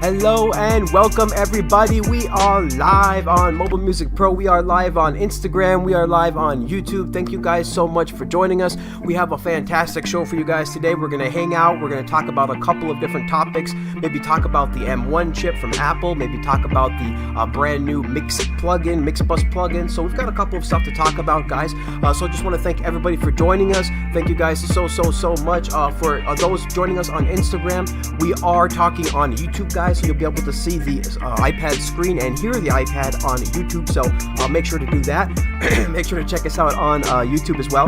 Hello and welcome everybody. We are live on Mobile Music Pro. We are live on Instagram. We are live on YouTube. Thank you guys so much for joining us. We have a fantastic show for you guys today. We're going to hang out. We're going to talk about a couple of different topics. Maybe talk about the M1 chip from Apple. Maybe talk about the brand new MixBus plugin. So we've got a couple of stuff to talk about, guys. So I just want to thank everybody for joining us. Thank you guys so much. For those joining us on Instagram, we are talking on YouTube, guys. So you'll be able to see the iPad screen and hear the iPad on YouTube. So make sure to do that. Make sure to check us out on YouTube as well.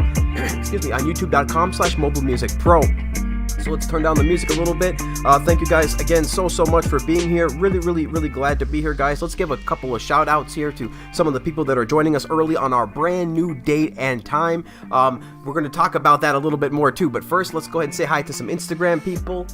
Excuse me, on youtube.com/mobilemusicpro. So let's turn down the music a little bit. Thank you guys again so much for being here. Really glad to be here, guys. Let's give a couple of shout outs here to some of the people that are joining us early on our brand new date and time. We're going to talk about that a little bit more too, but first let's go ahead and say hi to some Instagram people.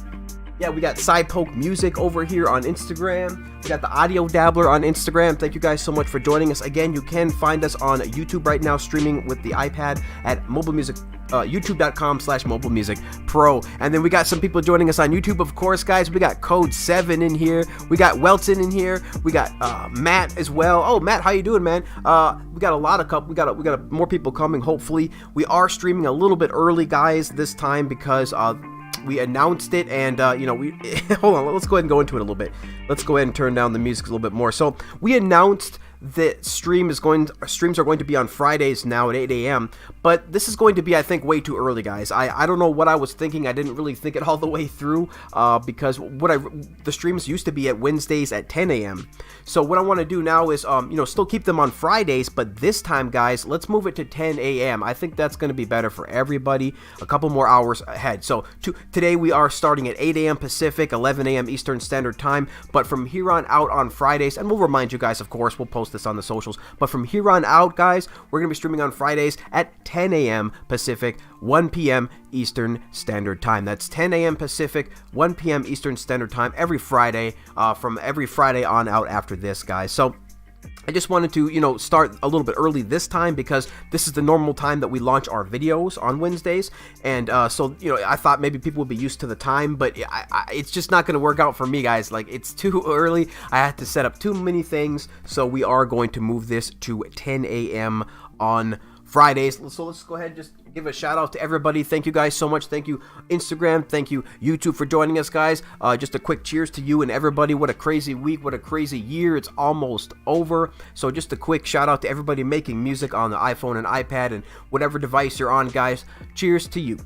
Yeah, we got Sidepoke Music over here on Instagram. We got the Audio Dabbler on Instagram. Thank you guys so much for joining us. Again, you can find us on YouTube right now, streaming with the iPad at youtube.com/mobilemusicpro. And then we got some people joining us on YouTube, of course, guys. We got Code 7 in here. We got Welton in here. We got Matt as well. Oh, Matt, how you doing, man? We got a lot of we got more people coming. Hopefully, we are streaming a little bit early, guys, this time because we announced it, and we hold on, let's go ahead and go into it a little bit. Let's go ahead and turn down the music a little bit more. So we announced that streams are going to be on Fridays now at 8 a.m. But this is going to be, I think, way too early, guys. I don't know what I was thinking. I didn't really think it all the way through because the streams used to be at Wednesdays at 10 a.m. So what I want to do now is still keep them on Fridays, but this time, guys, let's move it to 10 a.m. I think that's going to be better for everybody. A couple more hours ahead. So today we are starting at 8 a.m. Pacific, 11 a.m. Eastern Standard Time. But from here on out on Fridays, and we'll remind you guys, of course, we'll post this on the socials, but from here on out, guys, we're going to be streaming on Fridays at 10 a.m. Pacific, 1 p.m. Eastern Standard Time. That's 10 a.m. Pacific, 1 p.m. Eastern Standard Time every Friday, from every Friday on out after this, guys. So I just wanted to, start a little bit early this time because this is the normal time that we launch our videos on Wednesdays. And so I thought maybe people would be used to the time, but it's just not going to work out for me, guys. Like, it's too early. I had to set up too many things. So we are going to move this to 10 a.m. on Fridays. So let's go ahead and just give a shout out to everybody. Thank you guys so much. Thank you Instagram. Thank you YouTube for joining us, guys. Just a quick cheers to you and everybody. What a crazy week. What a crazy year. It's almost over. So just a quick shout out to everybody making music on the iPhone and iPad and whatever device you're on, guys. Cheers to you.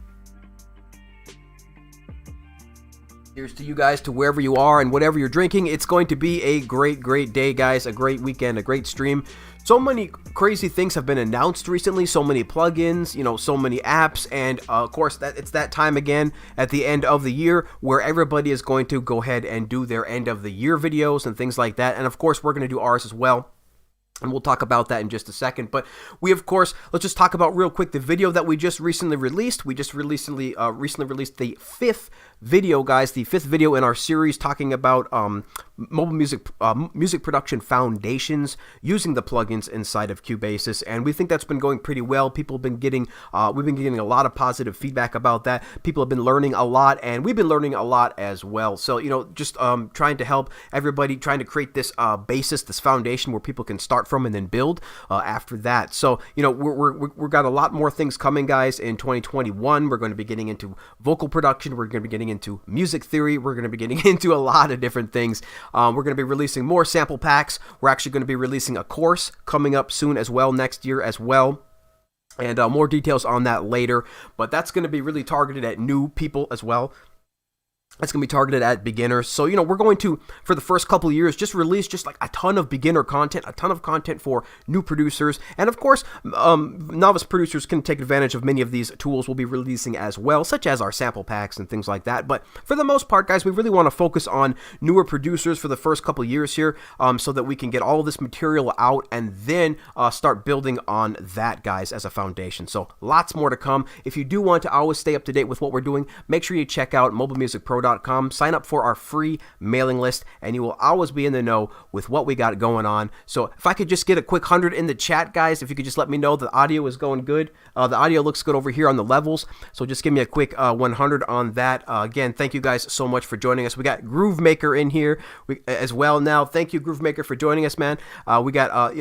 Cheers to you guys, to wherever you are and whatever you're drinking. It's going to be a great day, guys. A great weekend, a great stream. So many crazy things have been announced recently, so many plugins, so many apps, and of course it's that time again at the end of the year where everybody is going to go ahead and do their end of the year videos and things like that. And of course we're going to do ours as well. And we'll talk about that in just a second. But we, of course, let's just talk about real quick the video that we just recently released. We just recently released the 5th video, guys, the 5th video in our series talking about mobile music production foundations using the plugins inside of Cubasis. And we think that's been going pretty well. People have been getting, we've been getting a lot of positive feedback about that. People have been learning a lot, and we've been learning a lot as well. So, just trying to help everybody, trying to create this basis, this foundation where people can start from and then build after that. So, we're got a lot more things coming, guys, in 2021. We're going to be getting into vocal production. We're going to be getting into music theory. We're going to be getting into a lot of different things. We're going to be releasing more sample packs. We're actually going to be releasing a course coming up soon as well, next year as well. And more details on that later. But that's going to be really targeted at new people as well. It's going to be targeted at beginners. So, we're going to, for the first couple of years, just release just like a ton of beginner content, a ton of content for new producers. And of course, novice producers can take advantage of many of these tools we'll be releasing as well, such as our sample packs and things like that. But for the most part, guys, we really want to focus on newer producers for the first couple of years here, so that we can get all of this material out and then start building on that, guys, as a foundation. So lots more to come. If you do want to always stay up to date with what we're doing, make sure you check out Mobile Music Pro musicpro.com. Sign up for our free mailing list, and you will always be in the know with what we got going on. So if I could just get a quick 100 in the chat, guys, if you could just let me know the audio is going good. The audio looks good over here on the levels, so just give me a quick 100 on that. Again, thank you guys so much for joining us. We got Groove Maker in here as well now. Thank you, Groove Maker, for joining us, man. We got,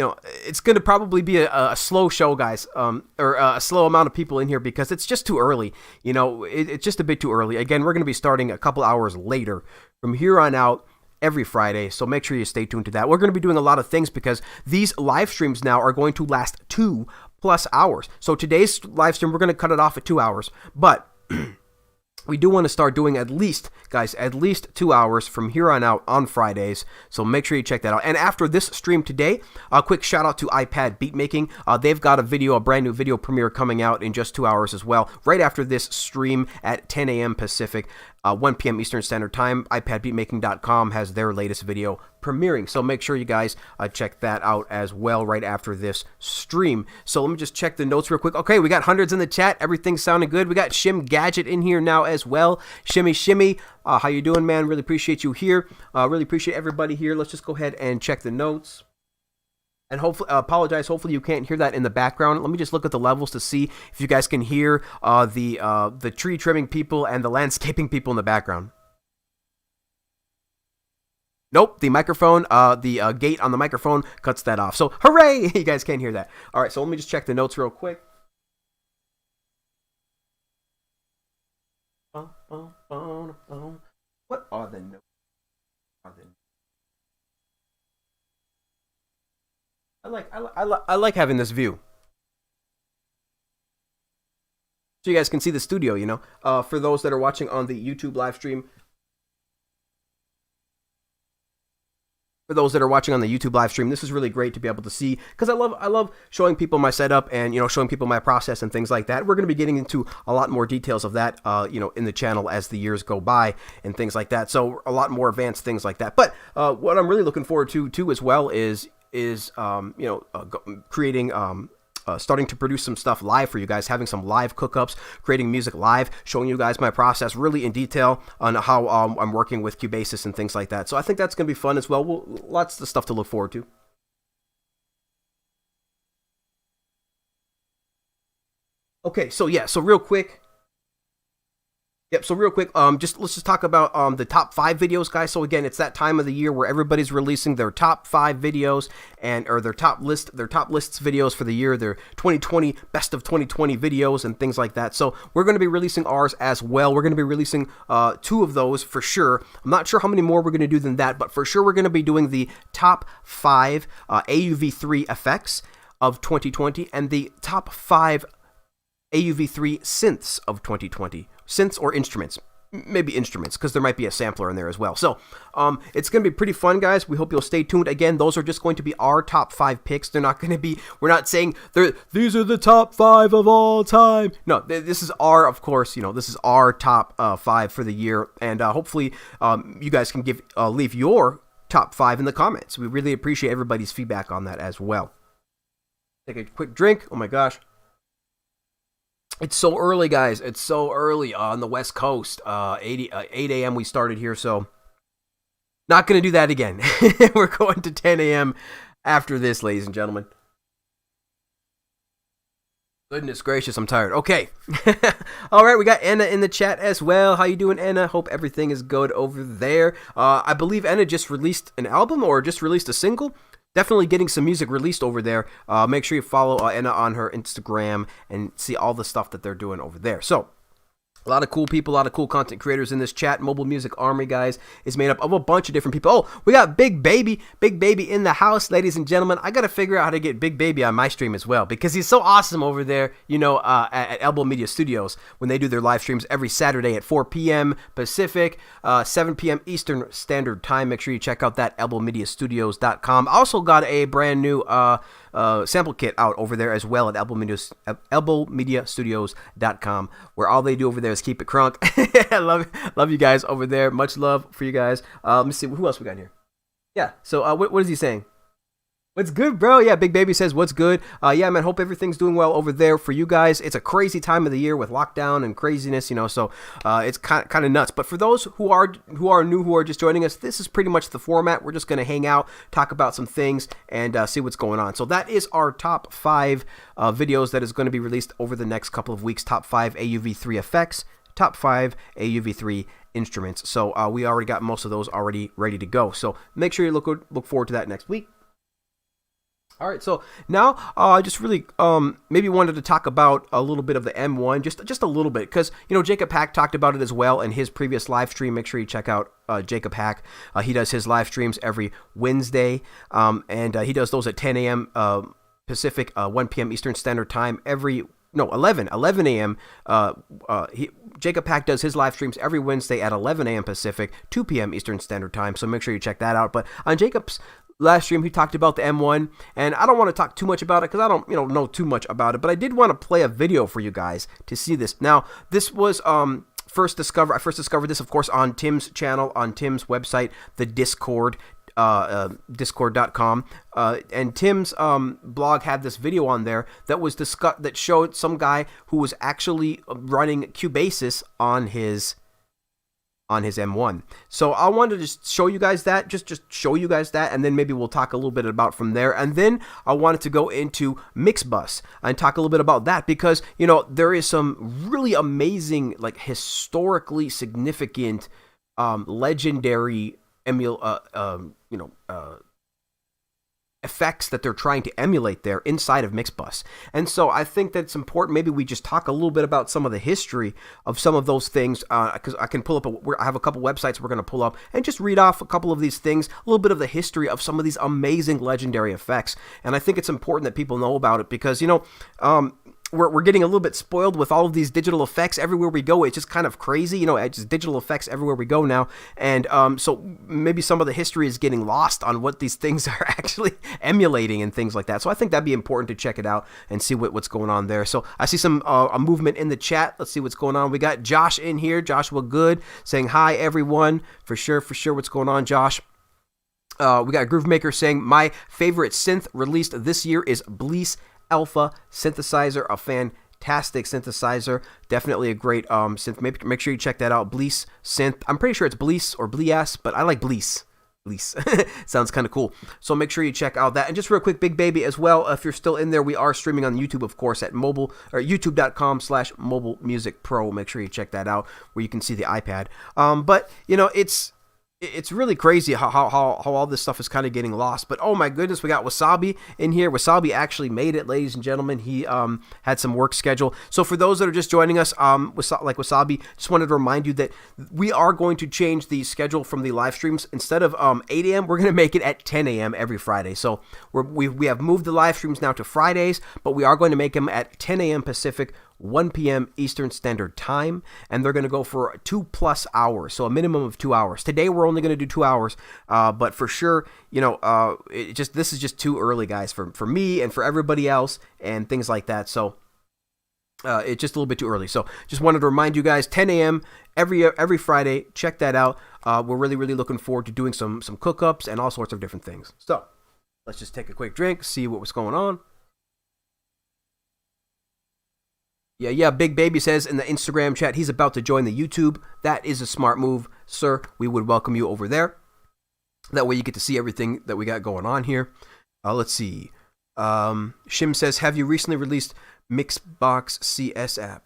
it's going to probably be a slow show, guys, or a slow amount of people in here because it's just too early. It's just a bit too early. Again, we're going to be starting a couple hours later from here on out every Friday, so make sure you stay tuned to that. We're going to be doing a lot of things because these live streams now are going to last 2+ hours. So today's live stream, we're going to cut it off at 2 hours, but we do want to start doing at least 2 hours from here on out on Fridays. So make sure you check that out. And after this stream today, a quick shout out to iPad Beatmaking. They've got a brand new video premiere coming out in just 2 hours as well. Right after this stream at 10 a.m. Pacific, 1 p.m. Eastern Standard Time. iPadBeatmaking.com has their latest video premiering. So make sure you guys check that out as well right after this stream. So let me just check the notes real quick. Okay, we got hundreds in the chat. Everything's sounding good. We got Shim Gadget in here now as well. Shimmy Shimmy, how you doing, man? Really appreciate you here. Really appreciate everybody here. Let's just go ahead and check the notes. And hopefully, apologize. Hopefully, you can't hear that in the background. Let me just look at the levels to see if you guys can hear the tree trimming people and the landscaping people in the background. Nope, the microphone, the gate on the microphone cuts that off. So, hooray! You guys can't hear that. All right, so let me just check the notes real quick. What are the notes? I like having this view, so you guys can see the studio. For those that are watching on the YouTube live stream. For those that are watching on the YouTube live stream, this is really great to be able to see because I love showing people my setup and showing people my process and things like that. We're going to be getting into a lot more details of that in the channel as the years go by and things like that. So a lot more advanced things like that. But what I'm really looking forward to as well is creating starting to produce some stuff live for you guys, having some live cookups, creating music live, showing you guys my process really in detail on how I'm working with Cubasis and things like that. So I think that's going to be fun as well. Lots of stuff to look forward to. Okay, so real quick. Yep, so real quick, let's just talk about the top 5 videos, guys. So again, it's that time of the year where everybody's releasing their top 5 videos or their top lists videos for the year, their 2020 best of 2020 videos and things like that. So we're going to be releasing ours as well. We're going to be releasing 2 of those for sure. I'm not sure how many more we're going to do than that, but for sure we're going to be doing the top 5 AUV3 effects of 2020 and the top 5 AUV3 synths of 2020. Synths or instruments. Maybe instruments, because there might be a sampler in there as well. So it's going to be pretty fun, guys. We hope you'll stay tuned. Again, those are just going to be our top 5 picks. They're not going to be, we're not saying these are the top 5 of all time. No, this is our, of course, this is our top 5 for the year. And hopefully you guys can leave your top 5 in the comments. We really appreciate everybody's feedback on that as well. Take a quick drink. Oh my gosh. It's so early, guys. It's so early on the West Coast. 8 a.m. we started here, so not going to do that again. We're going to 10 a.m. after this, ladies and gentlemen. Goodness gracious, I'm tired. Okay. All right, we got Anna in the chat as well. How you doing, Anna? Hope everything is good over there. I believe Anna just released an album or just released a single. Definitely getting some music released over there. Make sure you follow Anna on her Instagram and see all the stuff that they're doing over there. So, a lot of cool people, a lot of cool content creators in this chat. Mobile Music Army, guys, is made up of a bunch of different people. Oh, we got Big Baby in the house, ladies and gentlemen. I got to figure out how to get Big Baby on my stream as well because he's so awesome over there, at Elbow Media Studios when they do their live streams every Saturday at 4 p.m. Pacific, 7 p.m. Eastern Standard Time. Make sure you check out that elbowmediastudios.com. Also got a brand new sample kit out over there as well at elbowmediastudios.com, where all they do over there is keep it crunk. I love you guys over there. Much love for you guys. Let me see who else we got here. Yeah. So what is he saying? What's good, bro? Yeah, Big Baby says, what's good? Yeah, man, hope everything's doing well over there for you guys. It's a crazy time of the year with lockdown and craziness, so it's kind of nuts. But for those who are new, who are just joining us, this is pretty much the format. We're just going to hang out, talk about some things, and see what's going on. So that is our top 5 videos that is going to be released over the next couple of weeks. Top 5 AUV3 effects, top 5 AUV3 instruments. So we already got most of those already ready to go. So make sure you look forward to that next week. All right, so now I just really maybe wanted to talk about a little bit of the M1, just a little bit, because Jacob Hack talked about it as well in his previous live stream. Make sure you check out Jacob Hack. He does his live streams every Wednesday, and he does those at 10 a.m. Pacific, 1 p.m. Eastern Standard Time 11 a.m. Jacob Hack does his live streams every Wednesday at 11 a.m. Pacific, 2 p.m. Eastern Standard Time. So make sure you check that out. But on Jacob's last stream, he talked about the M1, and I don't want to talk too much about it because I don't know too much about it. But I did want to play a video for you guys to see this. Now, this was I first discovered this, of course, on Tim's channel, on Tim's website, the Discord. Discord.com, and Tim's blog had this video on there that showed some guy who was actually running Cubasis on his M1. So I wanted to just show you guys that, just show you guys that, and then maybe we'll talk a little bit about from there. And then I wanted to go into MixBus and talk a little bit about that, because there is some really amazing, like, historically significant, legendary effects that they're trying to emulate there inside of MixBus. And so I think that it's important maybe we just talk a little bit about some of the history of some of those things, because I can pull up I have a couple websites we're going to pull up and just read off a couple of these things, a little bit of the history of some of these amazing legendary effects. And I think it's important that people know about it, because we're getting a little bit spoiled with all of these digital effects everywhere we go. It's just kind of crazy, it's just digital effects everywhere we go now. And so maybe some of the history is getting lost on what these things are actually emulating and things like that. So I think that'd be important to check it out and see what's going on there. So I see some a movement in the chat. Let's see what's going on. We got Josh in here, Joshua Good, saying hi everyone. For sure. What's going on, Josh? We got Groovemaker saying my favorite synth released this year is Blees Alpha synthesizer, a fantastic synthesizer, definitely a great synth. Make sure you check that out. Blees synth. I'm pretty sure it's Blees or Bleas, but I like Blees. Sounds kind of cool. So make sure you check out that. And just real quick, Big Baby as well, if you're still in there, we are streaming on YouTube, of course, at mobile or youtube.com/mobile music pro. Make sure you check that out where you can see the iPad. But it's really crazy how all this stuff is kind of getting lost. But oh my goodness, we got Wasabi in here. Wasabi actually made it, ladies and gentlemen. He had some work schedule. So for those that are just joining us, like Wasabi, just wanted to remind you that we are going to change the schedule from the live streams. Instead of 8 a.m., we're going to make it at 10 a.m. every Friday. So we have moved the live streams now to Fridays, but we are going to make them at 10 a.m. Pacific, 1 p.m. Eastern Standard Time, and they're going to go for 2+ hours, so a minimum of 2 hours. Today we're only going to do 2 hours, but for sure, this is just too early, guys, for me and for everybody else and things like that. So it's just a little bit too early. So just wanted to remind you guys, 10 a.m. every Friday. Check that out. We're really looking forward to doing some cook-ups and all sorts of different things. So let's just take a quick drink, see what was going on. Yeah, Big Baby says in the Instagram chat he's about to join the YouTube. That is a smart move, sir. We would welcome you over there. That way you get to see everything that we got going on here. Let's see. Shim says, have you recently released Mixbox CS app?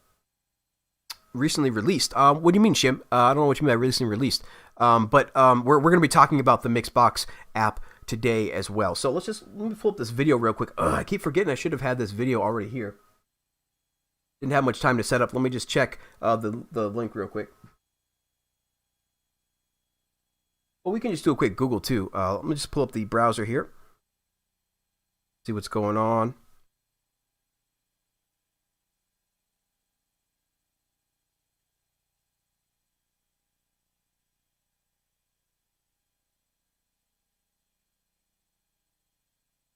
Recently released? What do you mean, Shim? I don't know what you mean by recently released. But we're going to be talking about the Mixbox app today as well. So let me pull up this video real quick. I keep forgetting I should have had this video already here. Didn't have much time to set up. Let me just check the link real quick. Well, we can just do a quick Google too. Let me just pull up the browser here. See what's going on.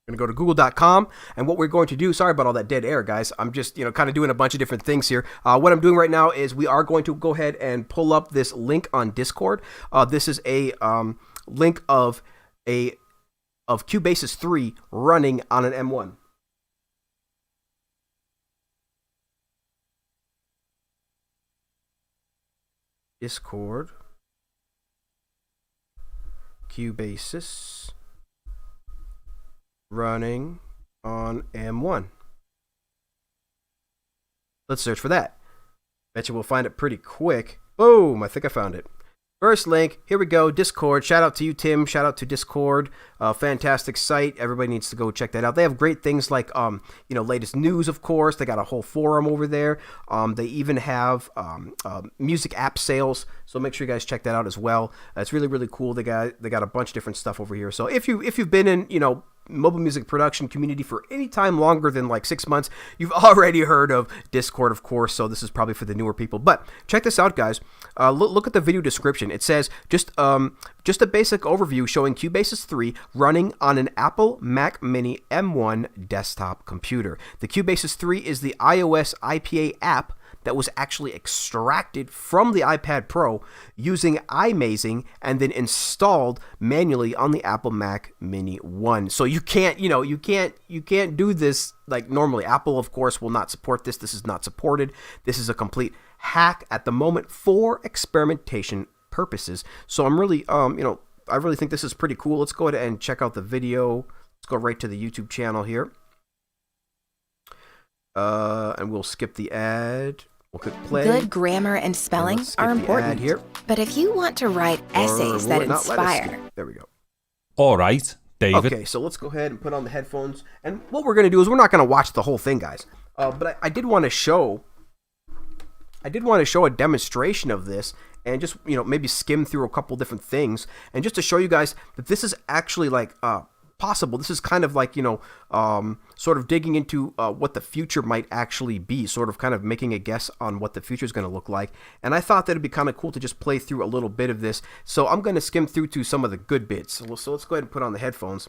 Going to go to google.com, and what we're going to do, sorry about all that dead air, guys. I'm just, kind of doing a bunch of different things here. What I'm doing right now is we are going to go ahead and pull up this link on Discord. This is a link of a of Cubasis 3 running on an M1. Discord, Cubasis, running on M1. Let's search for that. Bet you we'll find it pretty quick. Boom, I think I found it. First link, here we go, Discord. Shout out to you, Tim. Shout out to Discord. Fantastic site. Everybody needs to go check that out. They have great things like, latest news, of course. They got a whole forum over there. They even have music app sales. So make sure you guys check that out as well. It's really, really cool. They got a bunch of different stuff over here. So if you've been in, mobile music production community for any time longer than like 6 months, you've already heard of Discord, of course, so this is probably for the newer people. But check this out, guys. Look at the video description. It says just a basic overview showing Cubasis 3 running on an Apple Mac Mini M1 desktop computer. The Cubasis 3 is the iOS IPA app that was actually extracted from the iPad Pro using iMazing and then installed manually on the Apple Mac Mini 1. So you can't do this like normally. Apple, of course, will not support this. This is not supported. This is a complete hack at the moment for experimentation purposes. So I'm really, I really think this is pretty cool. Let's go ahead and check out the video. Let's go right to the YouTube channel here. And we'll skip the ad. We'll click play. Good grammar and spelling are important. Here. But if you want to write essays that inspire... There we go. All right, David. Okay, so let's go ahead and put on the headphones. And what we're going to do is we're not going to watch the whole thing, guys. But I did want to show... a demonstration of this and just, maybe skim through a couple different things. And just to show you guys that this is actually like... possible. This is kind of like, sort of digging into what the future might actually be, sort of kind of making a guess on what the future is going to look like. And I thought that it'd be kind of cool to just play through a little bit of this. So I'm going to skim through to some of the good bits. So let's go ahead and put on the headphones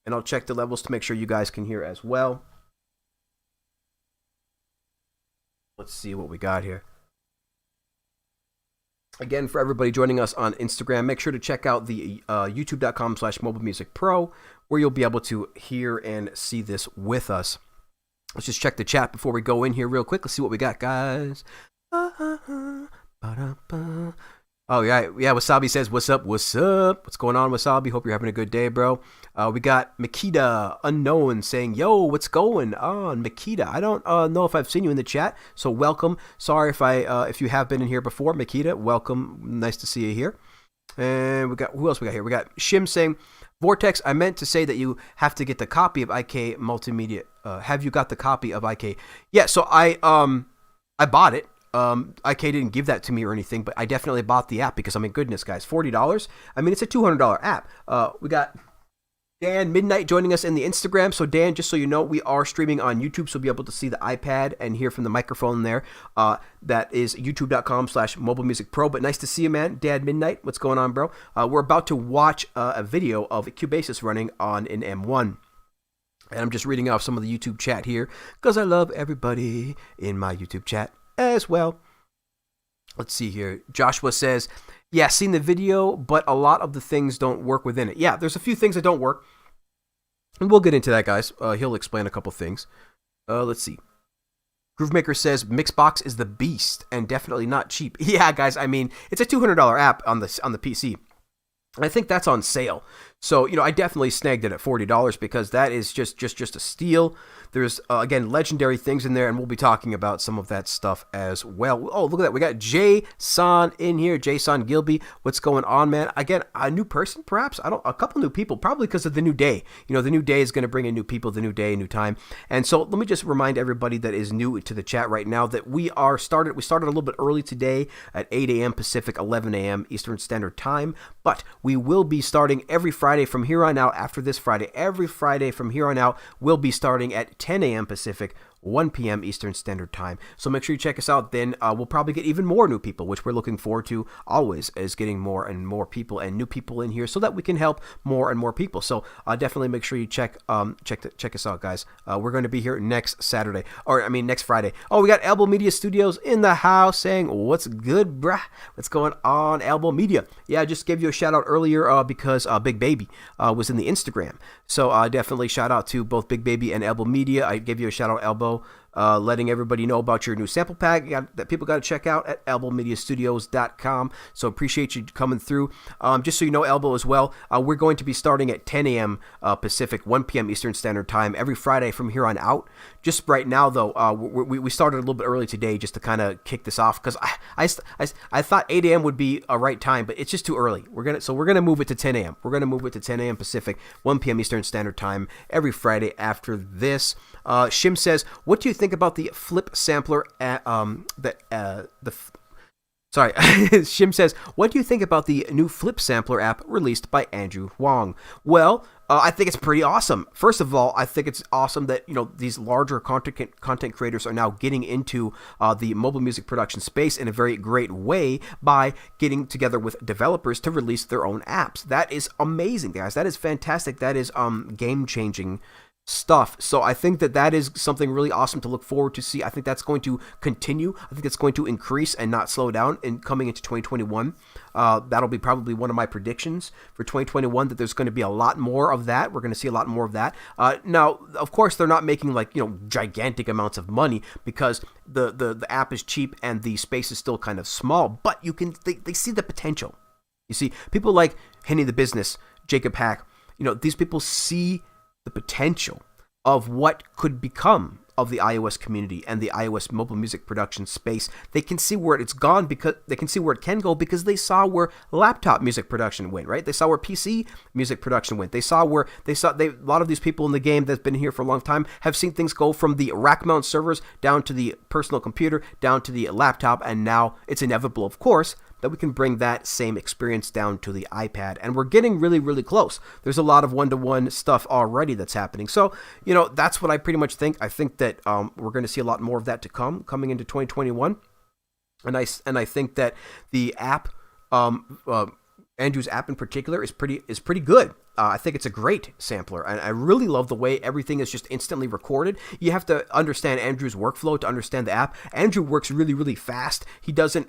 and I'll check the levels to make sure you guys can hear as well. Let's see what we got here. Again, for everybody joining us on Instagram, make sure to check out the youtube.com/mobilemusicpro, where you'll be able to hear and see this with us. Let's just check the chat before we go in here real quick. Let's see what we got, guys. Oh, yeah, Wasabi says, what's up? What's going on, Wasabi? Hope you're having a good day, bro. We got Makita Unknown saying, yo, what's going on, Makita? I don't know if I've seen you in the chat, so welcome. Sorry if you have been in here before. Makita, welcome. Nice to see you here. And we got, who else we got here? We got Shim saying, Vortex, I meant to say that you have to get the copy of IK Multimedia. Have you got the copy of IK? Yeah, so I bought it. IK didn't give that to me or anything, but I definitely bought the app because, I mean, goodness, guys, $40. I mean, it's a $200 app. We got Dan Midnight joining us in the Instagram. So, Dan, just so you know, we are streaming on YouTube, so you'll be able to see the iPad and hear from the microphone there. That is youtube.com/mobilemusicpro. But nice to see you, man. Dan Midnight, what's going on, bro? We're about to watch a video of Cubasis running on an M1. And I'm just reading off some of the YouTube chat here because I love everybody in my YouTube chat as well. Let's see here. Joshua says, yeah, seen the video, but a lot of the things don't work within it. Yeah, there's a few things that don't work. And we'll get into that, guys. He'll explain a couple things. Let's see. Groovemaker says, Mixbox is the beast and definitely not cheap. Yeah, guys, I mean, it's a $200 app on the PC. And I think that's on sale. So, I definitely snagged it at $40 because that is just a steal. There's, again, legendary things in there, and we'll be talking about some of that stuff as well. Oh, look at that. We got Jason in here, Jason Gilby. What's going on, man? Again, a new person, perhaps? A couple new people, probably because of the new day. The new day is going to bring in new people, the new day, new time. And so let me just remind everybody that is new to the chat right now that we started a little bit early today at 8 a.m. Pacific, 11 a.m. Eastern Standard Time, but we will be starting every Friday from here on out. After this Friday, every Friday from here on out, we'll be starting at 10 a.m. Pacific, 1 p.m. Eastern Standard Time. So make sure you check us out. Then we'll probably get even more new people, which we're looking forward to always, is getting more and more people and new people in here so that we can help more and more people. So definitely make sure you check us out, guys. We're going to be here next Friday. Oh, we got Elbow Media Studios in the house saying, what's good, bruh? What's going on, Elbow Media? Yeah, I just gave you a shout out earlier because Big Baby was in the Instagram. So definitely shout out to both Big Baby and Elbow Media. I gave you a shout out, Elbow, letting everybody know about your new sample pack that people got to check out at elbowmediastudios.com. So appreciate you coming through. Just so you know, Elbow, as well, we're going to be starting at 10 a.m. Pacific, 1 p.m. Eastern Standard Time every Friday from here on out. Just right now, though, we started a little bit early today just to kind of kick this off because I thought 8 a.m. would be a right time, but it's just too early. We're gonna move it to 10 a.m. We're gonna move it to 10 a.m. Pacific, 1 p.m. Eastern Standard Time every Friday after this. Shim says, what do you think about the flip sampler Shim says, what do you think about the new flip sampler app released by Andrew Huang? Well, I think it's pretty awesome. First of all, I think it's awesome that, these larger content creators are now getting into the mobile music production space in a very great way by getting together with developers to release their own apps. That is amazing, guys. That is fantastic. That is game-changing stuff. So I think that is something really awesome to look forward to see. I think that's going to continue. I think it's going to increase and not slow down in coming into 2021. That'll be probably one of my predictions for 2021, that there's going to be a lot more of that. We're going to see a lot more of that. Now, of course, they're not making gigantic amounts of money because the app is cheap and the space is still kind of small, but they see the potential. You see, people like Henny the Business, Jacob Hack, these people see the potential of what could become of the iOS community and the iOS mobile music production space. They can see where it's gone because they can see where it can go because they saw where laptop music production went, right? They saw where PC music production went. They saw a lot of these people in the game that's been here for a long time have seen things go from the rack mount servers down to the personal computer, down to the laptop, and now it's inevitable, of course, that we can bring that same experience down to the iPad. And we're getting really, really close. There's a lot of one-to-one stuff already that's happening. So, that's what I pretty much think. I think that we're going to see a lot more of that to coming into 2021. And I think that the app, Andrew's app in particular, is pretty good. I think it's a great sampler, and I really love the way everything is just instantly recorded. You have to understand Andrew's workflow to understand the app. Andrew works really, really fast. He doesn't,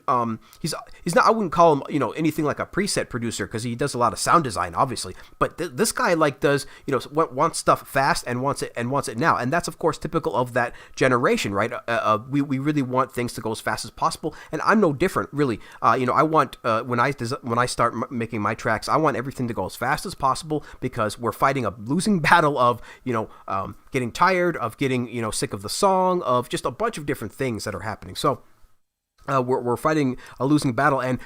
he's not, I wouldn't call him, anything like a preset producer because he does a lot of sound design, obviously. But this guy does, wants stuff fast and wants it now. And that's, of course, typical of that generation, right? We really want things to go as fast as possible. And I'm no different, really. I want, when I start making my tracks, I want everything to go as fast as possible, because we're fighting a losing battle of, getting tired, of getting, sick of the song, of just a bunch of different things that are happening. So we're fighting a losing battle, and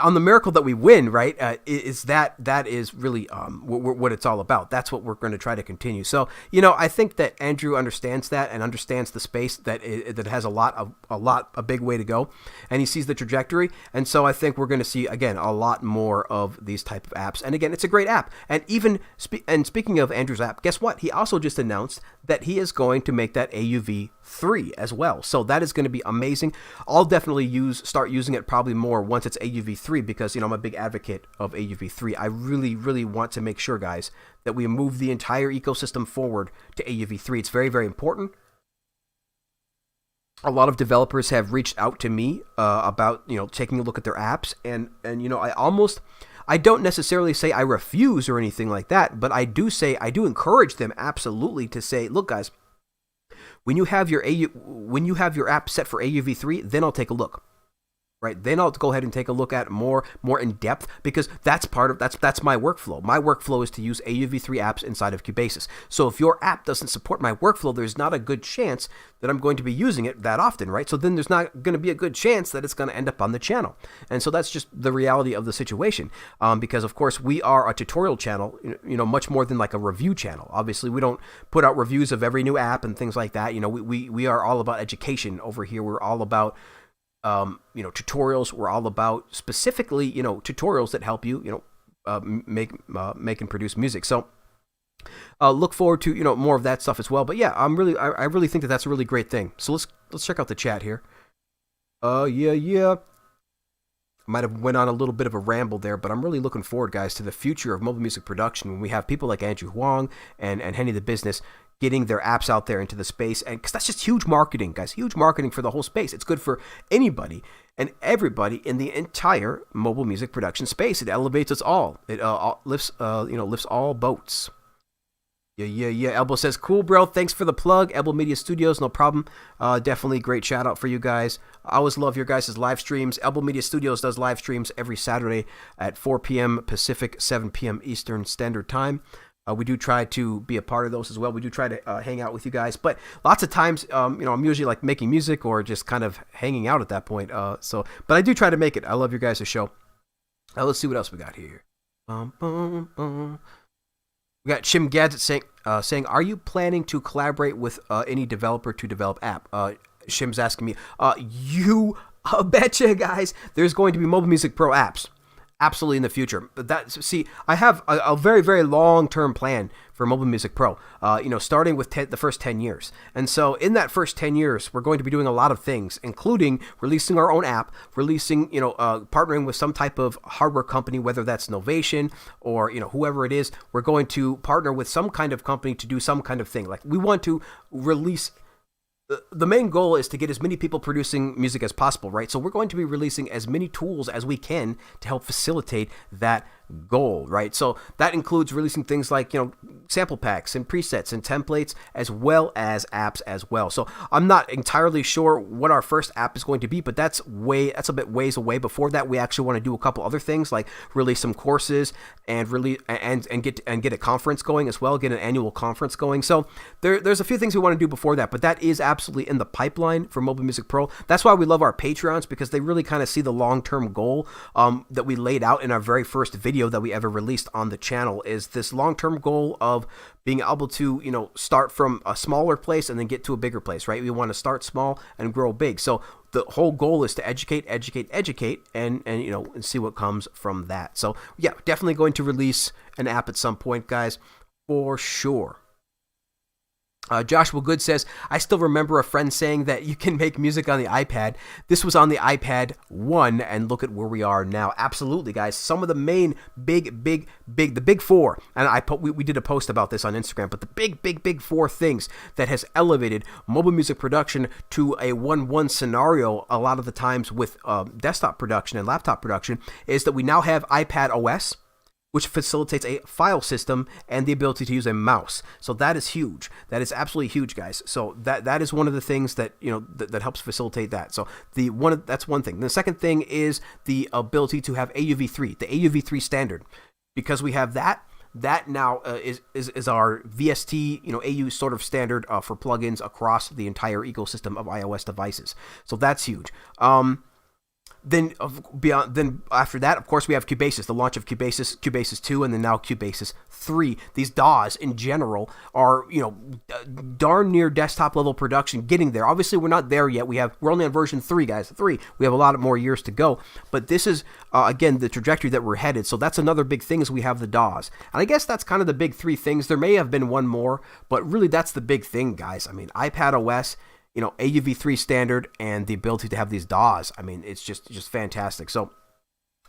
on the miracle that we win, right, that is really what it's all about. That's what we're going to try to continue. So, I think that Andrew understands that and understands the space that has a big way to go, and he sees the trajectory. And so I think we're going to see, again, a lot more of these type of apps. And again, it's a great app. And even speaking of Andrew's app, guess what? He also just announced that he is going to make that AUV 3 as well. So that is going to be amazing. I'll definitely start using it probably more once it's AUV 3 because, I'm a big advocate of AUV 3. I really, really want to make sure, guys, that we move the entire ecosystem forward to AUV 3. It's very, very important. A lot of developers have reached out to me about, taking a look at their apps. And I don't necessarily say I refuse or anything like that, but I do encourage them absolutely to say, look, guys, when you have your app set for AUV3, then I'll take a look. Right, then I'll go ahead and take a look at more in depth, because that's my workflow. My workflow is to use AUV3 apps inside of Cubasis. So if your app doesn't support my workflow, there's not a good chance that I'm going to be using it that often, right? So then there's not going to be a good chance that it's going to end up on the channel. And so that's just the reality of the situation. Because of course we are a tutorial channel, much more than like a review channel. Obviously we don't put out reviews of every new app and things like that. We are all about education over here. We're all about tutorials. We're all about specifically, tutorials that help you, make and produce music. So Look forward to more of that stuff as well. But yeah, I really think that that's a really great thing. So let's check out the chat here. Yeah. I might have went on a little bit of a ramble there, but I'm really looking forward, guys, to the future of mobile music production when we have people like Andrew Huang and Henny the Business getting their apps out there into the space. And because that's just huge marketing, guys, huge marketing for the whole space. It's good for anybody and everybody in the entire mobile music production space. It elevates us all. It lifts all boats. Yeah. Elbow says, cool, bro. Thanks for the plug. Elbow Media Studios, no problem. Definitely great shout out for you guys. I always love your guys' live streams. Elbow Media Studios does live streams every Saturday at 4 p.m. Pacific, 7 p.m. Eastern Standard Time. We do try to be a part of those as well. We do try to hang out with you guys. But lots of times, I'm usually like making music or just kind of hanging out at that point. But I do try to make it. I love your guys' show. Let's see what else we got here. We got Shim Gadget saying, are you planning to collaborate with any developer to develop app? Shim's asking me, you betcha, guys. There's going to be Mobile Music Pro apps. Absolutely in the future. I have a very, very long-term plan for Mobile Music Pro, starting with the first 10 years. And so in that first 10 years, we're going to be doing a lot of things, including releasing our own app, partnering with some type of hardware company, whether that's Novation or, whoever it is. We're going to partner with some kind of company to do some kind of thing. Like we want to release. The main goal is to get as many people producing music as possible, right? So we're going to be releasing as many tools as we can to help facilitate that goal, right? So that includes releasing things like, sample packs and presets and templates, as well as apps as well. So I'm not entirely sure what our first app is going to be, but that's a bit ways away. Before that, we actually want to do a couple other things, like release some courses and get a conference going as well, get an annual conference going. So there's a few things we want to do before that, but that is absolutely in the pipeline for Mobile Music Pro. That's why we love our Patreons, because they really kind of see the long-term goal that we laid out in our very first video that we ever released on the channel, is this long-term goal of being able to, start from a smaller place and then get to a bigger place, right? We want to start small and grow big. So the whole goal is to educate, and see what comes from that. So yeah, definitely going to release an app at some point, guys, for sure. Joshua Good says, I still remember a friend saying that you can make music on the iPad. This was on the iPad 1, and look at where we are now. Absolutely, guys. Some of the main the big four, and we did a post about this on Instagram, but the big four things that has elevated mobile music production to a 1-1 scenario a lot of the times with desktop production and laptop production is that we now have iPad OS, which facilitates a file system and the ability to use a mouse. So that is huge. That is absolutely huge, guys. So that is one of the things that that helps facilitate that. So that's one thing. The second thing is the ability to have AUV3, the AUV3 standard, because we have that. That now is our VST, AU sort of standard for plugins across the entire ecosystem of iOS devices. So that's huge. Then after that, of course, we have Cubasis, the launch of Cubasis 2, and then now Cubasis 3. These DAWs in general are, darn near desktop level production, getting there. Obviously, we're not there yet. We're only on version 3, guys. 3. We have a lot more years to go. But this is, again, the trajectory that we're headed. So that's another big thing, is we have the DAWs. And I guess that's kind of the big three things. There may have been one more, but really that's the big thing, guys. I mean, iPad OS, AUV3 standard, and the ability to have these DAWs. I mean, it's just fantastic. So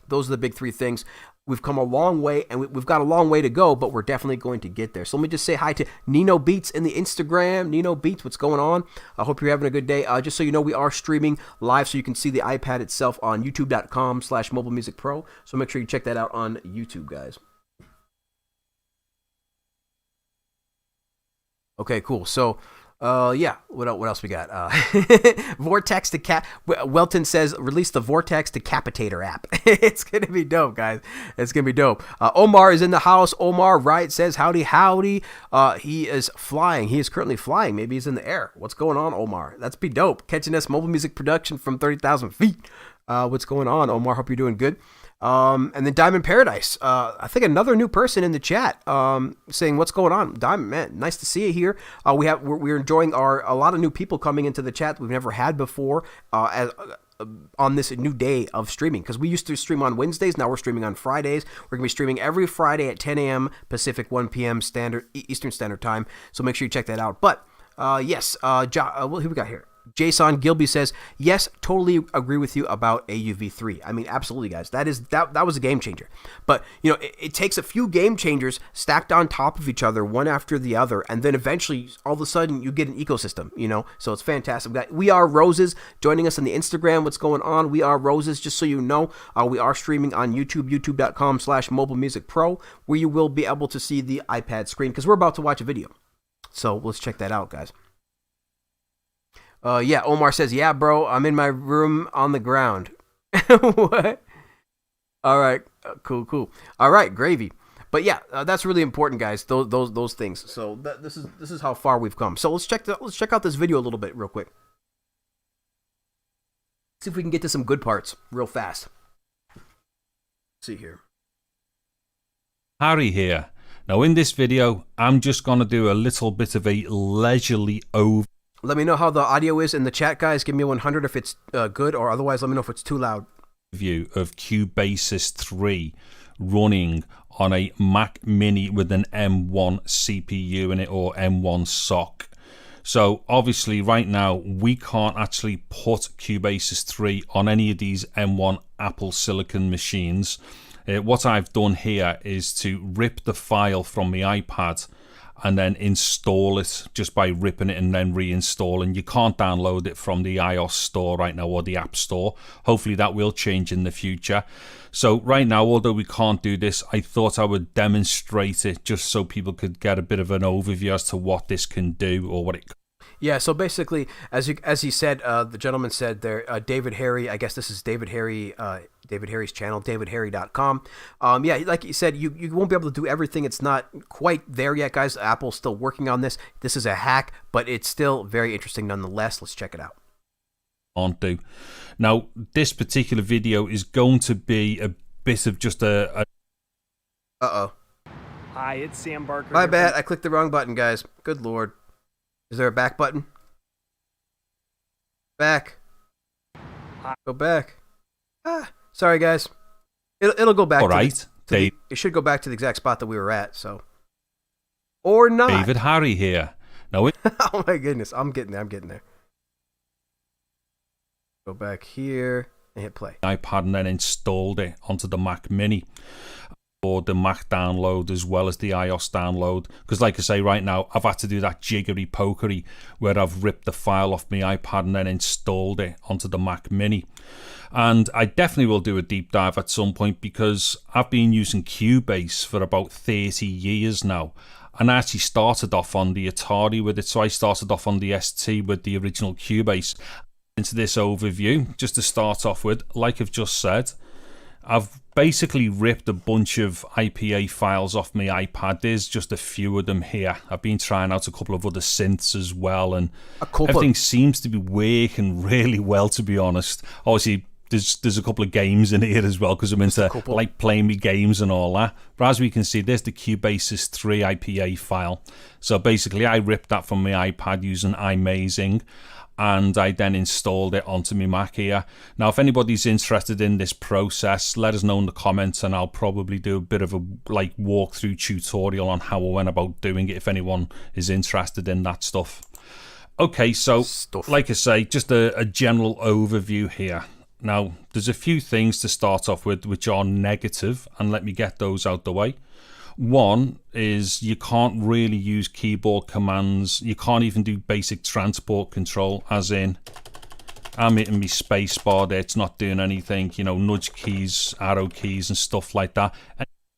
those are the big three things. We've come a long way, and we've got a long way to go, but we're definitely going to get there. So let me just say hi to Nino Beats in the Instagram. Nino Beats, what's going on? I hope you're having a good day. Just so you know, we are streaming live, so you can see the iPad itself on youtube.com/mobilemusicpro. So make sure you check that out on YouTube, guys. Okay, cool. So yeah, what else we got? Vortex Welton says, release the Vortex Decapitator app. It's going to be dope, guys. It's going to be dope. Omar is in the house. Omar Wright says, howdy. He is flying. He is currently flying. Maybe he's in the air. What's going on, Omar? That's be dope. Catching us mobile music production from 30,000 feet. What's going on, Omar? Hope you're doing good. And then Diamond Paradise, I think another new person in the chat, saying what's going on. Diamond, man, nice to see you here. We're enjoying a lot of new people coming into the chat that we've never had before, as on this new day of streaming, because we used to stream on Wednesdays. Now we're streaming on Fridays. We're going to be streaming every Friday at 10 a.m. Pacific, 1 p.m. Eastern Standard Time. So make sure you check that out. But yes, who we got here? Jason Gilby says, yes, totally agree with you about AUV3. I mean, absolutely, guys. That was a game changer. But, you know, it takes a few game changers stacked on top of each other, one after the other, and then eventually, all of a sudden, you get an ecosystem, you know? So it's fantastic. We Are Roses joining us on the Instagram. What's going on? We Are Roses, just so you know, we are streaming on YouTube, youtube.com/mobilemusicpro, where you will be able to see the iPad screen, because we're about to watch a video. So let's check that out, guys. Yeah, Omar says, yeah, bro, I'm in my room on the ground. What? All right, cool. All right, gravy. But yeah, that's really important, guys. Those things. So this is how far we've come. So let's check out this video a little bit real quick. See if we can get to some good parts real fast. Let's see here. Harry here. Now in this video, I'm just going to do a little bit of a leisurely overview. Let me know how the audio is in the chat, guys. Give me 100 if it's good, or otherwise let me know if it's too loud. View of Cubasis 3 running on a Mac Mini with an M1 CPU in it, or M1 SoC. So obviously right now we can't actually put Cubasis 3 on any of these M1 Apple Silicon machines. What I've done here is to rip the file from the iPad and then install it just by ripping it and then reinstalling. You can't download it from the iOS store right now, or the App Store. Hopefully that will change in the future. So right now, although we can't do this, I thought I would demonstrate it just so people could get a bit of an overview as to what this can do, or what it can. Yeah, so basically, as he said, the gentleman said there, David Harry, I guess this is David Harry's channel, davidharry.com. Yeah, like you said, you won't be able to do everything. It's not quite there yet, guys. Apple's still working on this. This is a hack, but it's still very interesting nonetheless. Let's check it out. On to. Now, this particular video is going to be a bit of just a... Uh-oh. Hi, it's Sam Barker. My bad, I clicked the wrong button, guys. Good Lord. Is there a back button? Back. Go back. Sorry, guys. It'll go back. All right. It should go back to the exact spot that we were at. So, or not. David Harry here. No. Oh my goodness, I'm getting there. Go back here and hit play. iPad, and then installed it onto the Mac Mini, or the Mac download as well as the iOS download, because like I say, right now I've had to do that jiggery pokery where I've ripped the file off my iPad and then installed it onto the Mac Mini. And I definitely will do a deep dive at some point, because I've been using Cubase for about 30 years now, and I actually started off on the Atari with it. So I started off on the ST with the original Cubase. Into this overview, just to start off with, like I've just said, I've basically ripped a bunch of IPA files off my iPad. There's just a few of them here. I've been trying out a couple of other synths as well, and everything seems to be working really well, to be honest. Obviously, there's a couple of games in here as well, because I'm into like playing me games and all that. But as we can see, there's the Cubasis 3 IPA file. So basically, I ripped that from my iPad using iMazing, and I then installed it onto my Mac here. Now, if anybody's interested in this process, let us know in the comments, and I'll probably do a bit of a walkthrough tutorial on how I went about doing it, if anyone is interested in that stuff. Okay, so like I say, just a general overview here. Now, there's a few things to start off with which are negative, and let me get those out the way. One is you can't really use keyboard commands. You can't even do basic transport control, as in I'm hitting my space bar there, it's not doing anything, you know, nudge keys, arrow keys and stuff like that.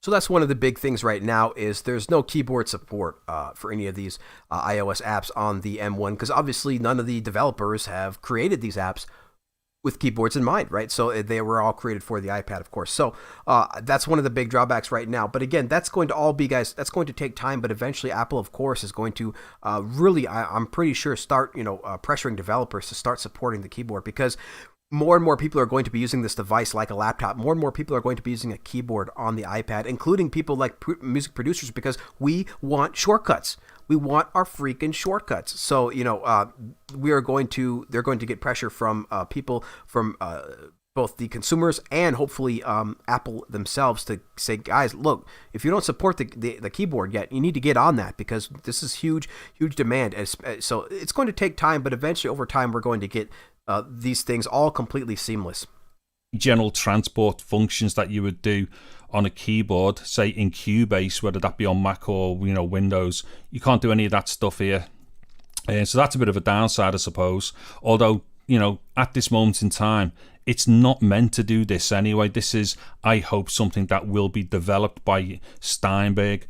So that's one of the big things right now, is there's no keyboard support for any of these iOS apps on the M1, because obviously none of the developers have created these apps with keyboards in mind, right? So they were all created for the iPad, of course. So that's one of the big drawbacks right now. But again, that's going to all be, guys, that's going to take time. But eventually, Apple, of course, is going to really, I'm pretty sure, start pressuring developers to start supporting the keyboard, because more and more people are going to be using this device like a laptop. More and more people are going to be using a keyboard on the iPad, including people like music producers, because we want shortcuts. We want our freaking shortcuts. So, they're going to get pressure from people, from both the consumers and hopefully Apple themselves, to say, guys, look, if you don't support the keyboard yet, you need to get on that, because this is huge demand. So it's going to take time, but eventually over time we're going to get these things all completely seamless. General transport functions that you would do on a keyboard, say in Cubase, whether that be on Mac or Windows, you can't do any of that stuff here. So that's a bit of a downside, I suppose. Although, at this moment in time, it's not meant to do this anyway. This is, I hope, something that will be developed by Steinberg.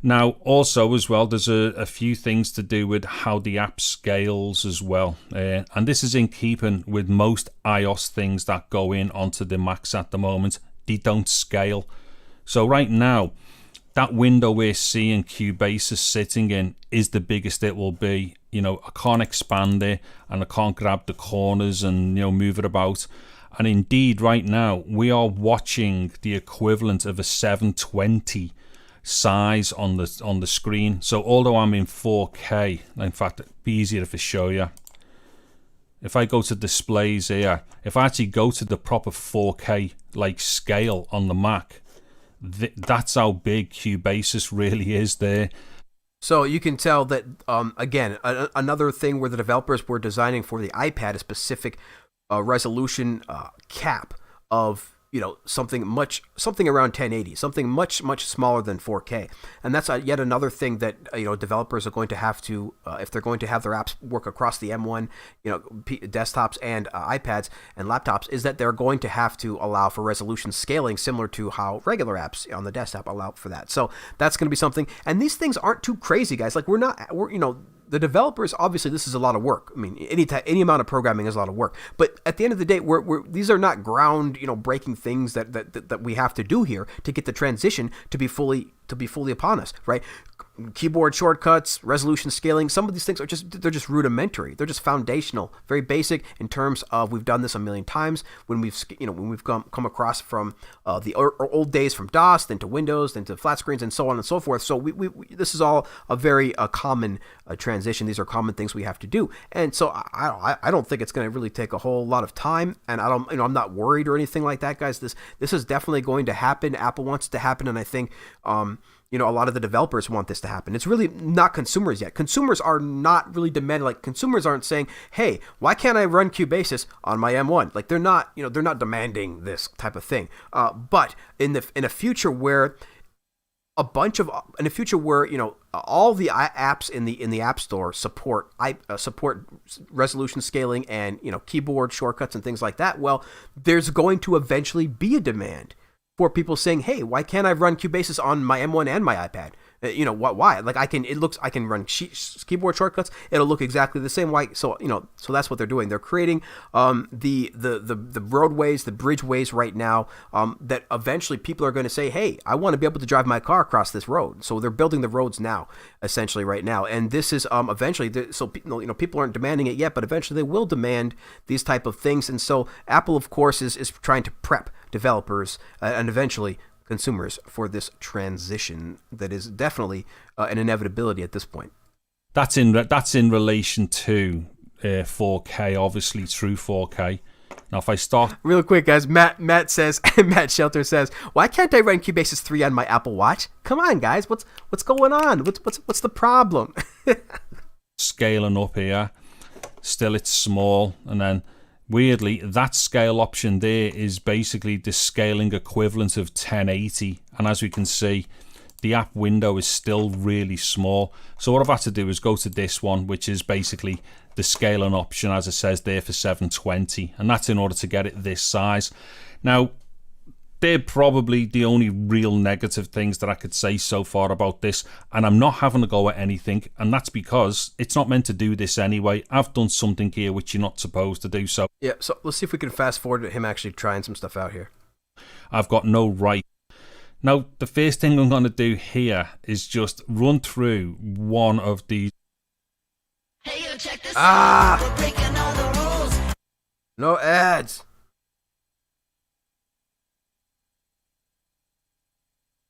Now, also as well, there's a few things to do with how the app scales as well. And this is in keeping with most iOS things that go in onto the Macs at the moment. They don't scale. So right now, that window we're seeing Cubasis sitting in is the biggest it will be. I can't expand it, and I can't grab the corners and move it about. And indeed, right now, we are watching the equivalent of a 720 size on the screen. So although I'm in 4K, in fact, it'd be easier if I show you. If I go to displays here, if I actually go to the proper 4K like scale on the Mac, that's how big Cubasis really is there. So you can tell that, again, another thing where the developers were designing for the iPad a specific resolution cap of something around 1080, something much smaller than 4K, and that's yet another thing that developers are going to have to, if they're going to have their apps work across the M1, desktops and iPads and laptops, is that they're going to have to allow for resolution scaling, similar to how regular apps on the desktop allow for that. So that's going to be something, and these things aren't too crazy, guys. Like we're the developers, obviously, this is a lot of work. I mean, any amount of programming is a lot of work. But at the end of the day, these are not ground, breaking things that we have to do here to get the transition to be fully upon us, right? Keyboard shortcuts, resolution scaling, some of these things they're just rudimentary. They're just foundational, very basic in terms of, we've done this a million times when we've come across from the old days, from DOS, then to Windows, then to flat screens, and so on and so forth. So this is all a very common transition. These are common things we have to do, and so I don't think it's going to really take a whole lot of time, and I'm not worried or anything like that, guys. This is definitely going to happen. Apple wants it to happen, and I think a lot of the developers want this to happen. It's really not consumers yet. Consumers are not really demanding. Like, consumers aren't saying, "Hey, why can't I run Cubasis on my M1?" Like, they're not demanding this type of thing. But in a future where all the apps in the App Store support resolution scaling and keyboard shortcuts and things like that, well, there's going to eventually be a demand for people saying, "Hey, why can't I run Cubasis on my M1 and my iPad?" Why? Like, I can run keyboard shortcuts. It'll look exactly the same. Why? So that's what they're doing. They're creating the roadways, the bridgeways right now, that eventually people are going to say, "Hey, I want to be able to drive my car across this road." So they're building the roads now, essentially right now, and this is eventually. So people aren't demanding it yet, but eventually they will demand these type of things. And so Apple, of course, is trying to prep developers and eventually consumers for this transition that is definitely an inevitability at this point. That's in relation to 4K, obviously true 4K. Now, if I start real quick, guys, Matt Shelter says, "Why can't I run Cubasis 3 on my Apple Watch? Come on, guys, what's going on? What's the problem?" Scaling up here, still it's small, and then weirdly, that scale option there is basically the scaling equivalent of 1080. And as we can see, the app window is still really small. So what I've had to do is go to this one, which is basically the scaling option, as it says there, for 720. And that's in order to get it this size. Now, they're probably the only real negative things that I could say so far about this, and I'm not having to go at anything, and that's because it's not meant to do this anyway. I've done something here which you're not supposed to do. So yeah, so let's see if we can fast forward to him actually trying some stuff out here. I've got no right. Now, the first thing I'm going to do here is just run through one of these. Hey, yo, check this out. We're breaking all the rules. No ads.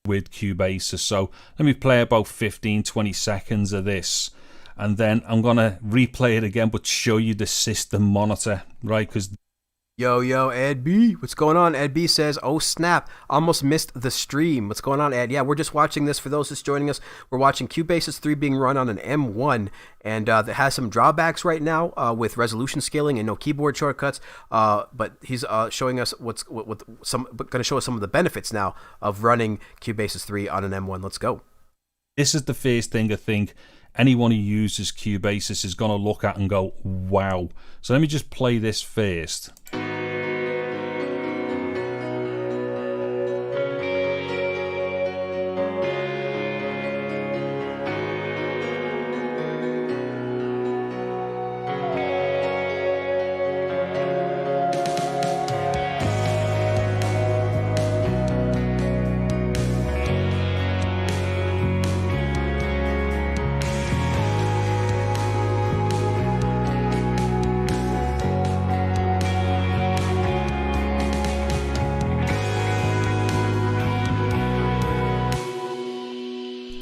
With Cubasis. So let me play about 15-20 seconds of this, and then I'm gonna replay it again but show you the system monitor, right? Because Yo, Ed B. What's going on? Ed B says, oh snap, almost missed the stream. What's going on, Ed? Yeah, we're just watching this. For those just joining us, we're watching Cubasis 3 being run on an M1, and that has some drawbacks right now with resolution scaling and no keyboard shortcuts. But he's showing us going to show us some of the benefits now of running Cubasis 3 on an M1. Let's go. this is the first thing I think anyone who uses Cubasis is going to look at and go, wow. So let me just play this first.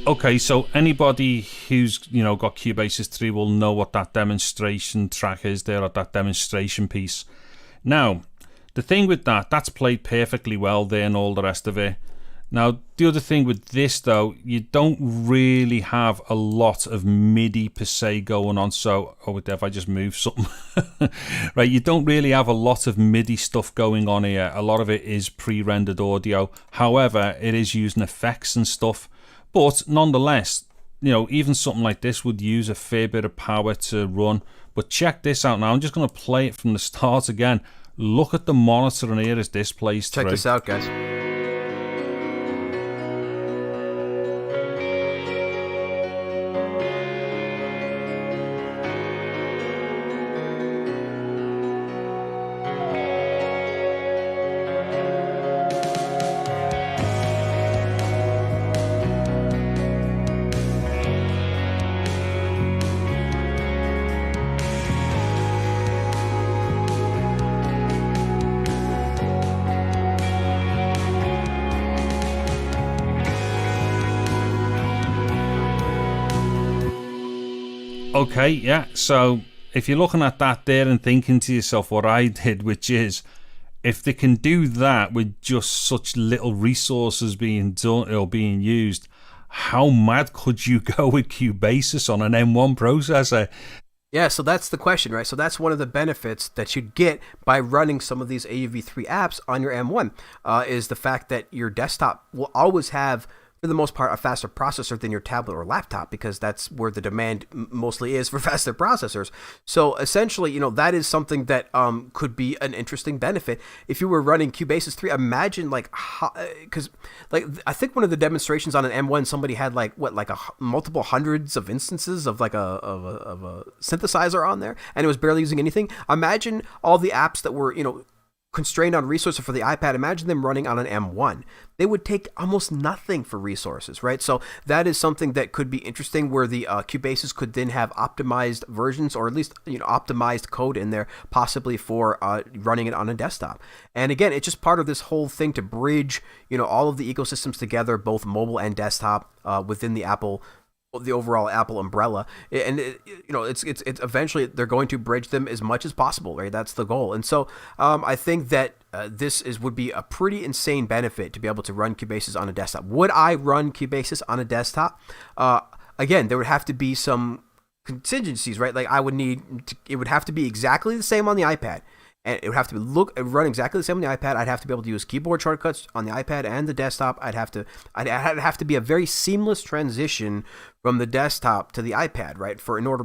Okay, so anybody who's, got Cubasis 3 will know what that demonstration track is there, or that demonstration piece. Now, the thing with that's played perfectly well there and all the rest of it. Now, the other thing with this, though, you don't really have a lot of MIDI per se going on. So, if I just move something, right, you don't really have a lot of MIDI stuff going on here. A lot of it is pre-rendered audio. However, it is using effects and stuff. But nonetheless, even something like this would use a fair bit of power to run. But check this out now. I'm just going to play it from the start again. Look at the monitor and here as this plays through. Check this out, guys. Okay, yeah, so if you're looking at that there and thinking to yourself what I did, which is, if they can do that with just such little resources being done or being used, how mad could you go with Cubasis on an M1 processor? Yeah, so that's the question, right? So that's one of the benefits that you'd get by running some of these AUV3 apps on your M1, is the fact that your desktop will always have, for the most part, a faster processor than your tablet or laptop, because that's where the demand mostly is for faster processors. So essentially, that is something that could be an interesting benefit if you were running Cubasis 3. Imagine because I think one of the demonstrations on an M1, somebody had multiple hundreds of instances of a synthesizer on there, and it was barely using anything. Imagine all the apps that were constrained on resources for the iPad. Imagine them running on an M1. They would take almost nothing for resources, right? So that is something that could be interesting, where the Cubasis could then have optimized versions, or at least optimized code in there, possibly for running it on a desktop. And again, it's just part of this whole thing to bridge all of the ecosystems together, both mobile and desktop, within the overall Apple umbrella. And it's eventually they're going to bridge them as much as possible, right? That's the goal. And so I think that this would be a pretty insane benefit to be able to run Cubasis on a desktop. Would I run Cubasis on a desktop? Again, there would have to be some contingencies, right? Like it would have to be exactly the same on the iPad. And it would have to run exactly the same on the iPad. I'd have to be able to use keyboard shortcuts on the iPad and the desktop. I'd have to be a very seamless transition from the desktop to the iPad, right? In order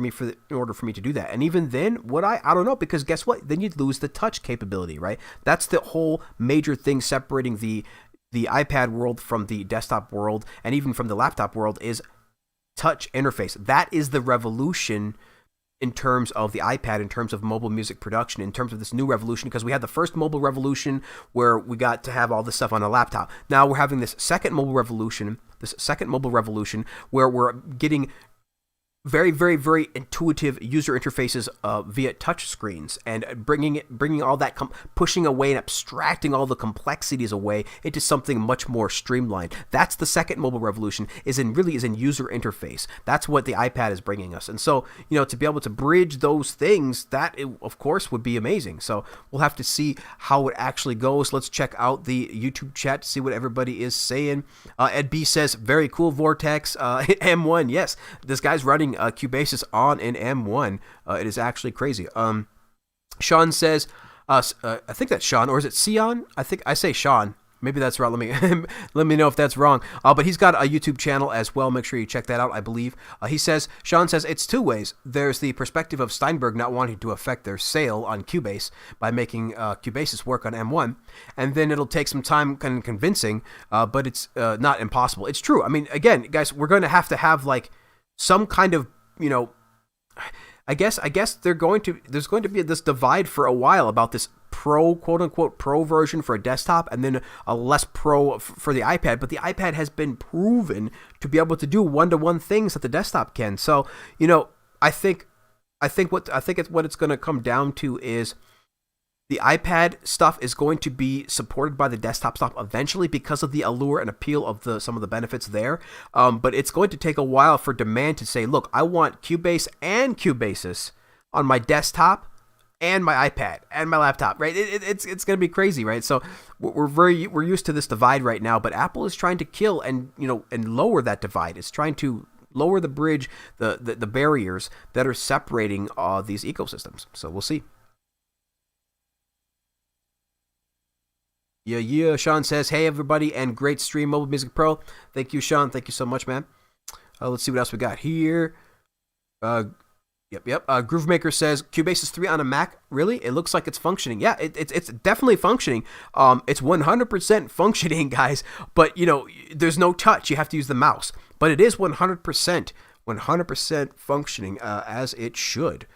for me to do that. And even then, would I don't know, because guess what? Then you'd lose the touch capability, right? That's the whole major thing separating the iPad world from the desktop world, and even from the laptop world, is touch interface. That is the revolution in terms of the iPad, in terms of mobile music production, in terms of this new revolution, because we had the first mobile revolution where we got to have all this stuff on a laptop. Now we're having this second mobile revolution where we're getting very, very, very intuitive user interfaces via touch screens, and bringing all that, pushing away and abstracting all the complexities away into something much more streamlined. That's the second mobile revolution, is in user interface. That's what the iPad is bringing us. And so, to be able to bridge those things, that, of course, would be amazing. So we'll have to see how it actually goes. Let's check out the YouTube chat to see what everybody is saying. Ed B says, very cool, Vortex. M1, yes, this guy's running Cubasis on an M1. It is actually crazy. Sean says, I think that's Sean, or is it Sion? I think I say Sean. Maybe that's wrong. Let me know if that's wrong. But he's got a YouTube channel as well. Make sure you check that out, I believe. Sean says, it's two ways. There's the perspective of Steinberg not wanting to affect their sale on Cubase by making Cubasis work on M1. And then it'll take some time convincing, but it's not impossible. It's true. I mean, again, guys, we're going to have like some kind of, I guess there's going to be this divide for a while about this pro, quote unquote, pro version for a desktop, and then a less pro for the iPad. But the iPad has been proven to be able to do one-to-one things that the desktop can. So, I think what it's going to come down to is the iPad stuff is going to be supported by the desktop stuff eventually because of the allure and appeal of some of the benefits there. But it's going to take a while for demand to say, look, I want Cubase and Cubasis on my desktop and my iPad and my laptop, right? It's going to be crazy, right? So we're used to this divide right now, but Apple is trying to kill and lower that divide. It's trying to lower the bridge, the barriers that are separating these ecosystems. So we'll see. Yeah. Sean says, hey, everybody, and great stream, Mobile Music Pro. Thank you, Sean. Thank you so much, man. Let's see what else we got here. Yep. Groovemaker says, Cubasis 3 on a Mac? Really? It looks like it's functioning. Yeah, it's definitely functioning. It's 100% functioning, guys. But, there's no touch. You have to use the mouse. But it is 100% functioning as it should.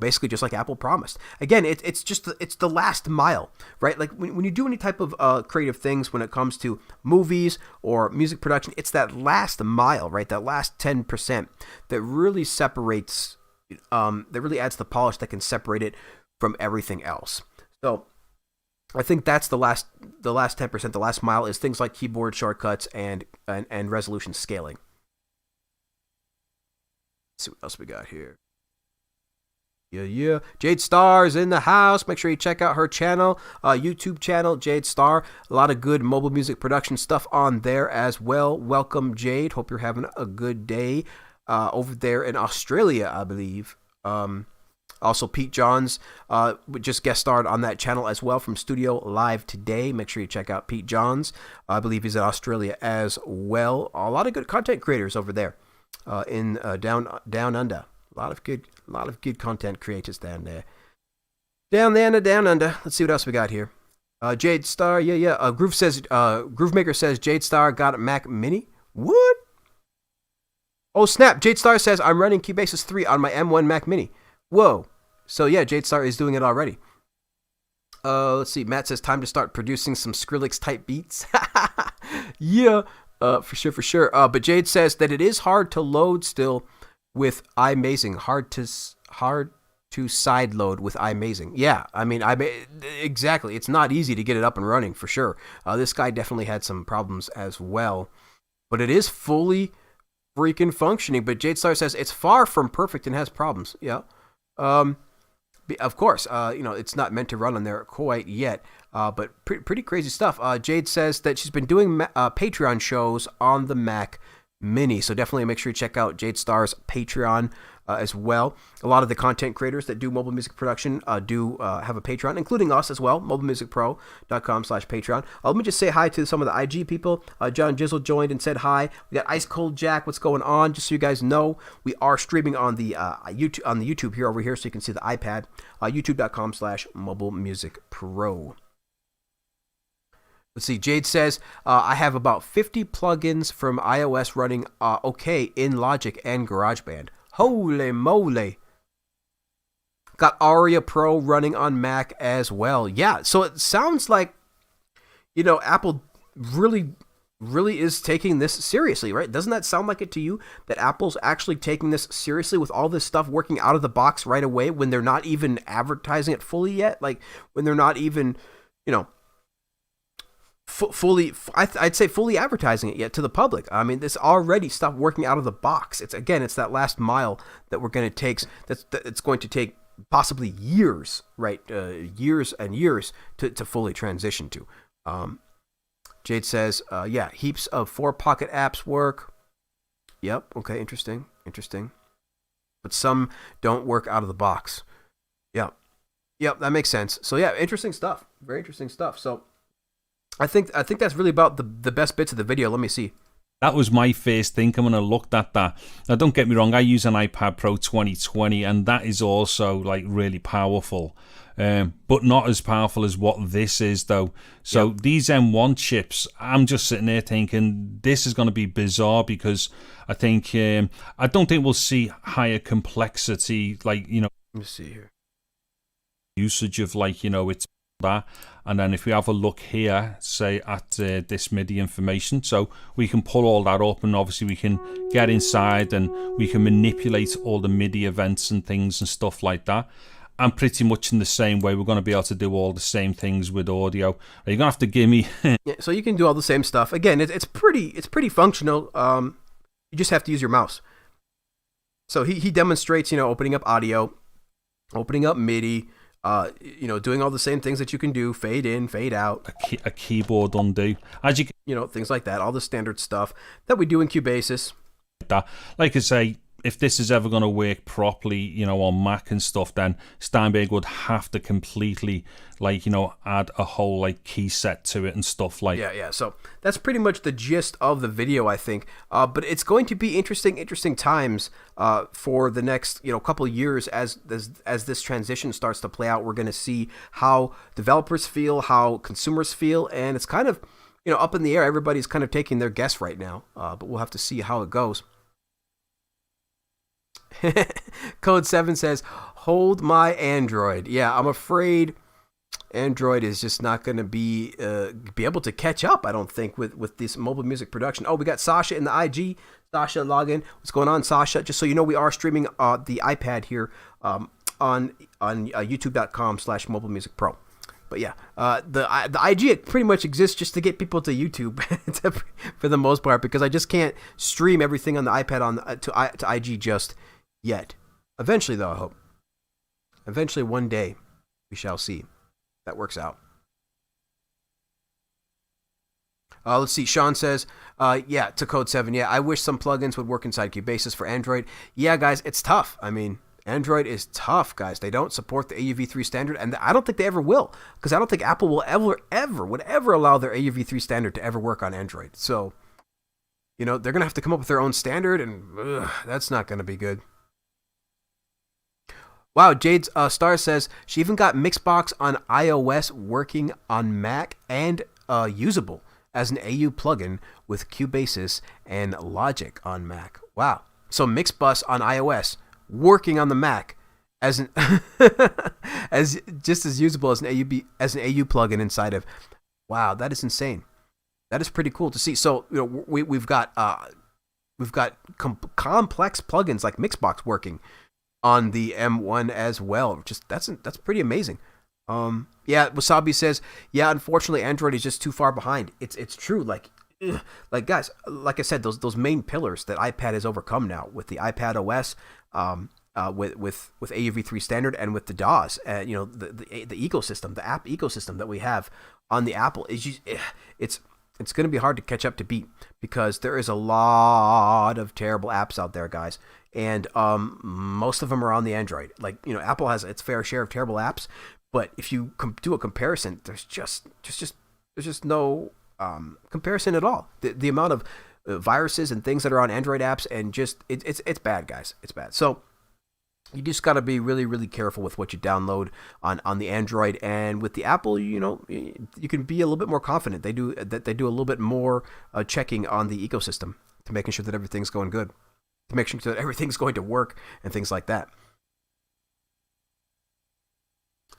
Basically just like Apple promised. Again, it's the last mile, right? Like when you do any type of creative things when it comes to movies or music production, it's that last mile, right? That last 10% that really separates, that really adds the polish that can separate it from everything else. So I think that's the last 10%, the last mile is things like keyboard shortcuts and resolution scaling. Let's see what else we got here. Yeah. Jade Star's in the house. Make sure you check out her channel, YouTube channel, Jade Star. A lot of good mobile music production stuff on there as well. Welcome, Jade. Hope you're having a good day over there in Australia, I believe. Also, Pete Johns just guest starred on that channel as well from Studio Live Today. Make sure you check out Pete Johns. I believe he's in Australia as well. A lot of good content creators over there in down under. A lot of good content creators down there. Down under. Let's see what else we got here. Jade Star, yeah. Groovemaker says Jade Star got a Mac Mini. What? Oh snap! Jade Star says I'm running Cubasis 3 on my M1 Mac Mini. Whoa. So yeah, Jade Star is doing it already. Let's see. Matt says time to start producing some Skrillex type beats. Yeah. For sure. But Jade says that it is hard to load still with iMazing, hard to side load with iMazing. Yeah, I mean, exactly. It's not easy to get it up and running for sure. This guy definitely had some problems as well, but it is fully freaking functioning. But Jade Star says it's far from perfect and has problems. Yeah, of course. It's not meant to run on there quite yet. But pretty crazy stuff. Jade says that she's been doing Patreon shows on the Mac Mini, so definitely make sure you check out Jade Star's Patreon as well. A lot of the content creators that do mobile music production do have a Patreon, including us as well, mobilemusicpro.com/Patreon. Let me just say hi to some of the IG people. John Jizzle joined and said hi. We got Ice Cold Jack. What's going on? Just so you guys know, we are streaming on the YouTube here over here, so you can see the iPad. YouTube.com/mobilemusicpro. Let's see. Jade says, I have about 50 plugins from iOS running okay in Logic and GarageBand. Holy moly. Got Aria Pro running on Mac as well. Yeah, so it sounds like, Apple really really is taking this seriously, right? Doesn't that sound like it to you, that Apple's actually taking this seriously with all this stuff working out of the box right away when they're not even advertising it fully yet? Like when they're not even, you know, I'd say fully advertising it yet to the public. I mean, this already stuff working out of the box. It's that last mile that we're going to take. It's going to take possibly years, right? Years and years to fully transition to. Jade says, yeah, heaps of 4-pocket apps work. Yep. Okay. Interesting. But some don't work out of the box. Yep. That makes sense. So yeah, interesting stuff. Very interesting stuff. So I think that's really about the best bits of the video. Let me see. That was my first thinking when I looked at that. Now, don't get me wrong, I use an iPad Pro 2020, and that is also like really powerful, but not as powerful as what this is, though. So these M1 chips, I'm just sitting there thinking this is going to be bizarre, because I think I don't think we'll see higher complexity, like, you know. Let me see here. Usage of, like, you know, it's that. And then if we have a look here, say at this MIDI information, so we can pull all that up, and obviously we can get inside and we can manipulate all the MIDI events and things and stuff like that. And pretty much in the same way, we're going to be able to do all the same things with audio. You're going to have to give me yeah, so you can do all the same stuff. Again, it's pretty functional. You just have to use your mouse. So he demonstrates, you know, opening up audio, opening up MIDI, you know, doing all the same things that you can do, fade in, fade out, a keyboard undo, as you know, things like that, all the standard stuff that we do in Cubasis. That, like I say, if this is ever going to work properly, you know, on Mac and stuff, then Steinberg would have to completely, like, you know, add a whole like key set to it and stuff like. Yeah. So that's pretty much the gist of the video, I think. But it's going to be interesting times for the next, you know, couple of years as this transition starts to play out. We're going to see how developers feel, how consumers feel, and it's kind of, you know, up in the air. Everybody's kind of taking their guess right now, but we'll have to see how it goes. Code 7 says, hold my Android. Yeah, I'm afraid Android is just not going to be able to catch up, I don't think, with this mobile music production. Oh, we got Sasha in the IG. Sasha, login. What's going on, Sasha? Just so you know, we are streaming the iPad here on youtube.com/mobilemusicpro. But yeah, the IG pretty much exists just to get people to YouTube for the most part, because I just can't stream everything on the iPad to IG just yet. Eventually, though, I hope. Eventually, one day, we shall see. That works out. Let's see. Sean says, yeah, to Code 7. Yeah, I wish some plugins would work inside Cubasis for Android. Yeah, guys, it's tough. I mean, Android is tough, guys. They don't support the AUV3 standard, and I don't think they ever will, because I don't think Apple will would ever allow their AUV3 standard to ever work on Android. So, you know, they're going to have to come up with their own standard, and that's not going to be good. Wow, Jade's Star says she even got MixBox on iOS working on Mac and usable as an AU plugin with Cubasis and Logic on Mac. Wow. So MixBus on iOS working on the Mac as an as just as usable as an AU plugin inside of. Wow, that is insane. That is pretty cool to see. So, you know, we've got complex plugins like MixBox working on the M1 as well. Just that's pretty amazing. Yeah, Wasabi says, yeah, unfortunately Android is just too far behind. It's true. Like guys, like I said, those main pillars that iPad has overcome now with the iPad OS, with AUV3 standard, and with the DAWs, you know, the ecosystem, the app ecosystem that we have on the Apple is just, it's going to be hard to catch up to beat, because there is a lot of terrible apps out there, guys. And most of them are on the Android. Like, you know, Apple has its fair share of terrible apps, but if you do a comparison, there's just no comparison at all. The amount of viruses and things that are on Android apps, and just it's bad, guys. It's bad. So you just got to be really, really careful with what you download on the Android. And with the Apple, you know, you can be a little bit more confident. They do a little bit more checking on the ecosystem to making sure that everything's going good, to make sure that everything's going to work and things like that.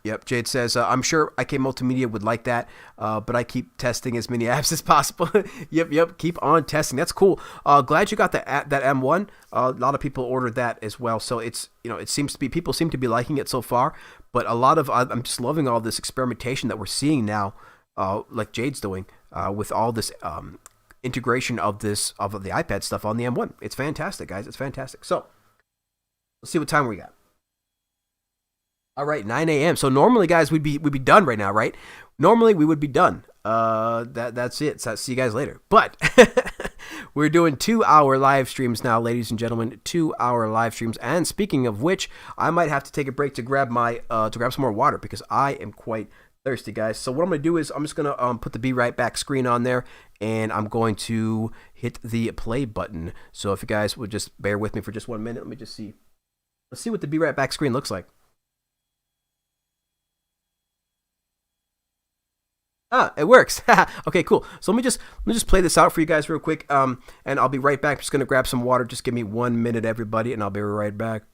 Yep, Jade says, I'm sure IK Multimedia would like that, but I keep testing as many apps as possible. Yep, keep on testing. That's that Glad you got that M1. A lot of people ordered that as well, so it's, it seems to be, people seem to be liking it so far, but a lot of, I'm just loving all this experimentation that we're seeing now, like Jade's doing, with all this integration of the iPad stuff on the M1. It's fantastic, guys. It's fantastic. So, let's see what time we got. All right, 9 a.m. So normally, guys, we'd be done right now, right? Normally we would be done. That's it. So I'll see you guys later. But we're doing 2-hour live streams now, ladies and gentlemen. 2-hour live streams. And speaking of which, I might have to take a break to grab some more water because I am quite thirsty, guys. So what I'm gonna do is I'm just gonna put the Be Right Back screen on there, and I'm going to hit the play button. So if you guys would just bear with me for just 1 minute, let me just see. Let's see what the Be Right Back screen looks like. It works. Okay, cool. So let me just play this out for you guys real quick. And I'll be right back. I'm just gonna grab some water. Just give me 1 minute, everybody, and I'll be right back.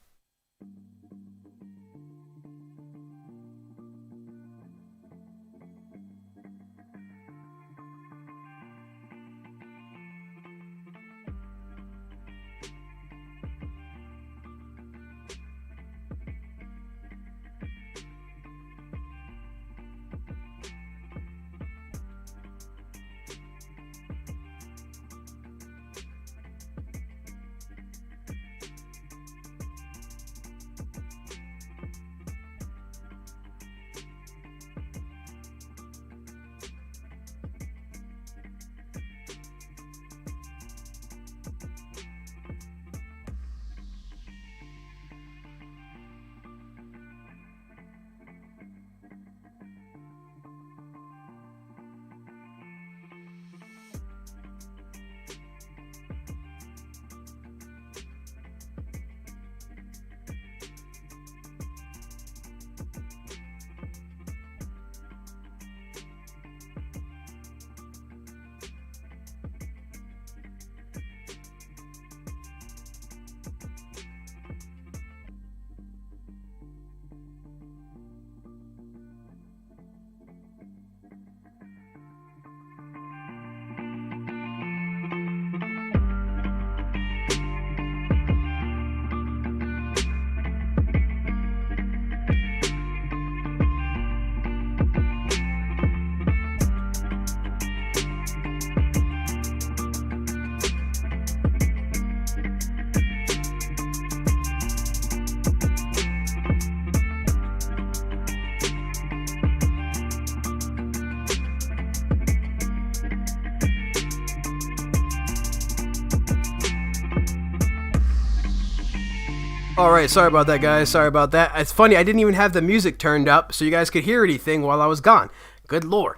All right, sorry about that, guys. Sorry about that. It's funny, I didn't even have the music turned up so you guys could hear anything while I was gone. Good lord.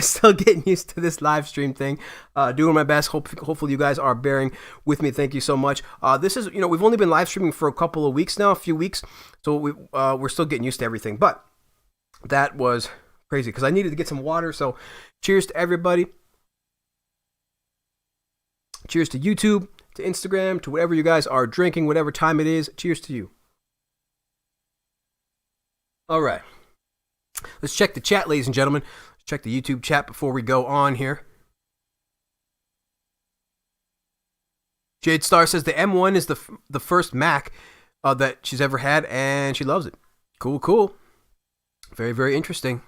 Still getting used to this live stream thing. Doing my best. Hopefully you guys are bearing with me. Thank you so much. This is, we've only been live streaming for a couple of weeks now, a few weeks. So we're still getting used to everything. But that was crazy because I needed to get some water. So cheers to everybody. Cheers to YouTube, to Instagram, to whatever you guys are drinking, whatever time it is. Cheers to you. All right. Let's check the chat, ladies and gentlemen. Let's check the YouTube chat before we go on here. Jade Star says the M1 is the first Mac that she's ever had, and she loves it. Cool. Very, very interesting.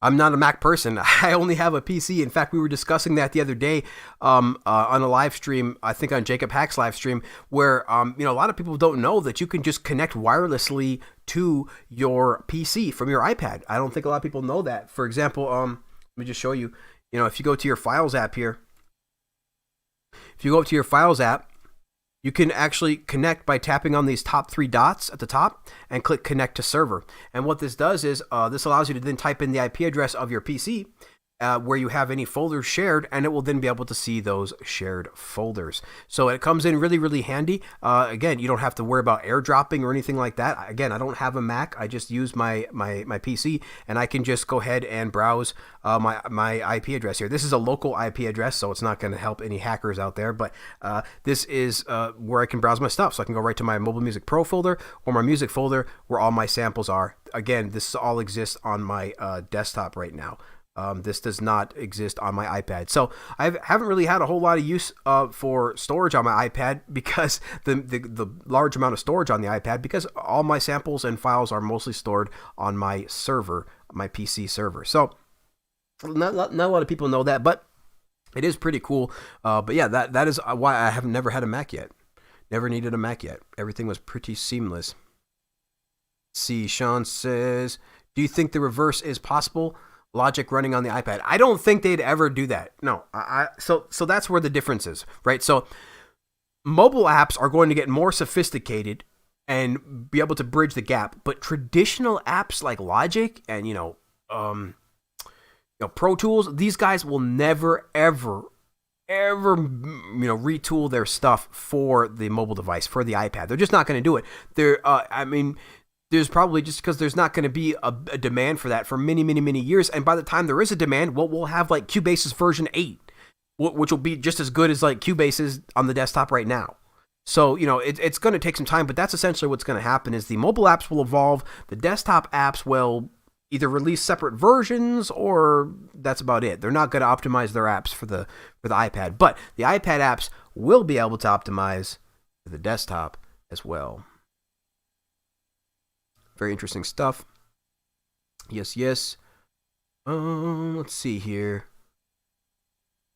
I'm not a Mac person. I only have a PC. In fact, we were discussing that the other day on a live stream, I think on Jacob Hack's live stream, where a lot of people don't know that you can just connect wirelessly to your PC from your iPad. I don't think a lot of people know that. For example, let me just show you. If you go to your Files app here, you can actually connect by tapping on these top 3 dots at the top and click connect to server. And what this does is this allows you to then type in the IP address of your PC, where you have any folders shared, and it will then be able to see those shared folders. So it comes in really, really handy. Again, you don't have to worry about airdropping or anything like that. Again, I don't have a Mac. I just use my PC, and I can just go ahead and browse my IP address here. This is a local IP address, so it's not going to help any hackers out there, but this is where I can browse my stuff. So I can go right to my Mobile Music Pro folder or my music folder where all my samples are. Again, this all exists on my desktop right now. This does not exist on my iPad. So I haven't really had a whole lot of use for storage on my iPad because the large amount of storage on the iPad, because all my samples and files are mostly stored on my server, my PC server. So not a lot of people know that, but it is pretty cool. But yeah, that is why I have never had a Mac yet. Never needed a Mac yet. Everything was pretty seamless. See, Sean says, do you think the reverse is possible? Logic running on the iPad. I don't think they'd ever do that. No. So that's where the difference is, right? So mobile apps are going to get more sophisticated and be able to bridge the gap, but traditional apps like Logic and Pro Tools, these guys will never ever retool their stuff for the mobile device, for the iPad. They're just not going to do it. There's probably just because there's not going to be a demand for that for many, many, many years. And by the time there is a demand, we'll have like Cubasis version 8, which will be just as good as like Cubasis on the desktop right now. So, it's going to take some time, but that's essentially what's going to happen is the mobile apps will evolve. The desktop apps will either release separate versions or that's about it. They're not going to optimize their apps for the iPad, but the iPad apps will be able to optimize for the desktop as well. Very interesting stuff. Yes. Let's see here.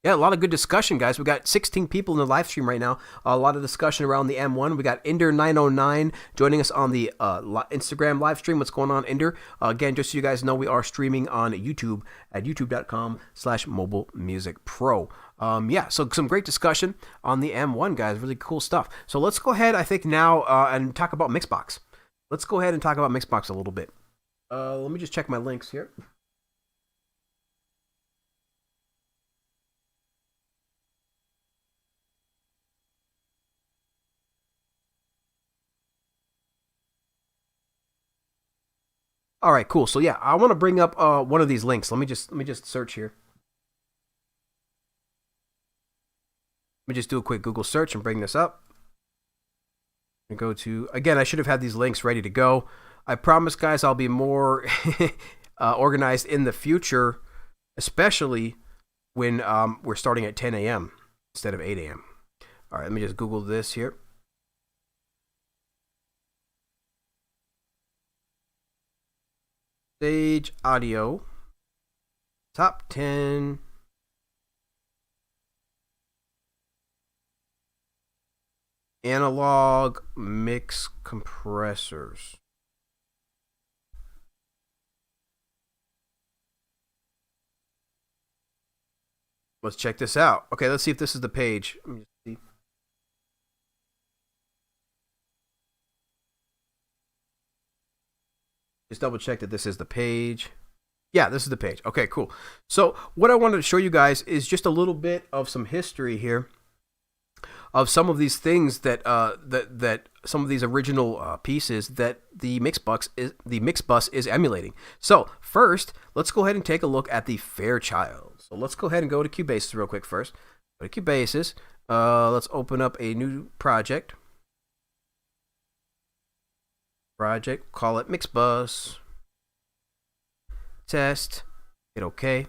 Yeah, a lot of good discussion, guys. We got 16 people in the live stream right now. A lot of discussion around the M1. We got Ender909 joining us on the Instagram live stream. What's going on, Ender? Again, just so you guys know, we are streaming on YouTube at youtube.com/mobilemusicpro. So some great discussion on the M1, guys. Really cool stuff. So let's go ahead, I think, now and talk about MixBus. Let's go ahead and talk about MixBus a little bit. Let me just check my links here. All right, cool. So yeah, I want to bring up one of these links. Let me just search here. Let me just do a quick Google search and bring this up. And go to, again, I should have had these links ready to go. I promise, guys, I'll be more organized in the future, especially when we're starting at 10 a.m. instead of 8 a.m. All right, let me just Google this here. Stage audio, top 10 analog mix compressors. Let's check this out. Okay, let's see if this is the page. Let me just see. Just double check that this is the page. Yeah, this is the page. Okay, cool. So what I wanted to show you guys is just a little bit of some history here of some of these things that some of these original pieces that the MixBus is emulating. So first, let's go ahead and take a look at the Fairchild. So let's go ahead and go to Cubasis real quick first. Go to Cubasis. Let's open up a new project. Call it MixBus. Test. Hit OK.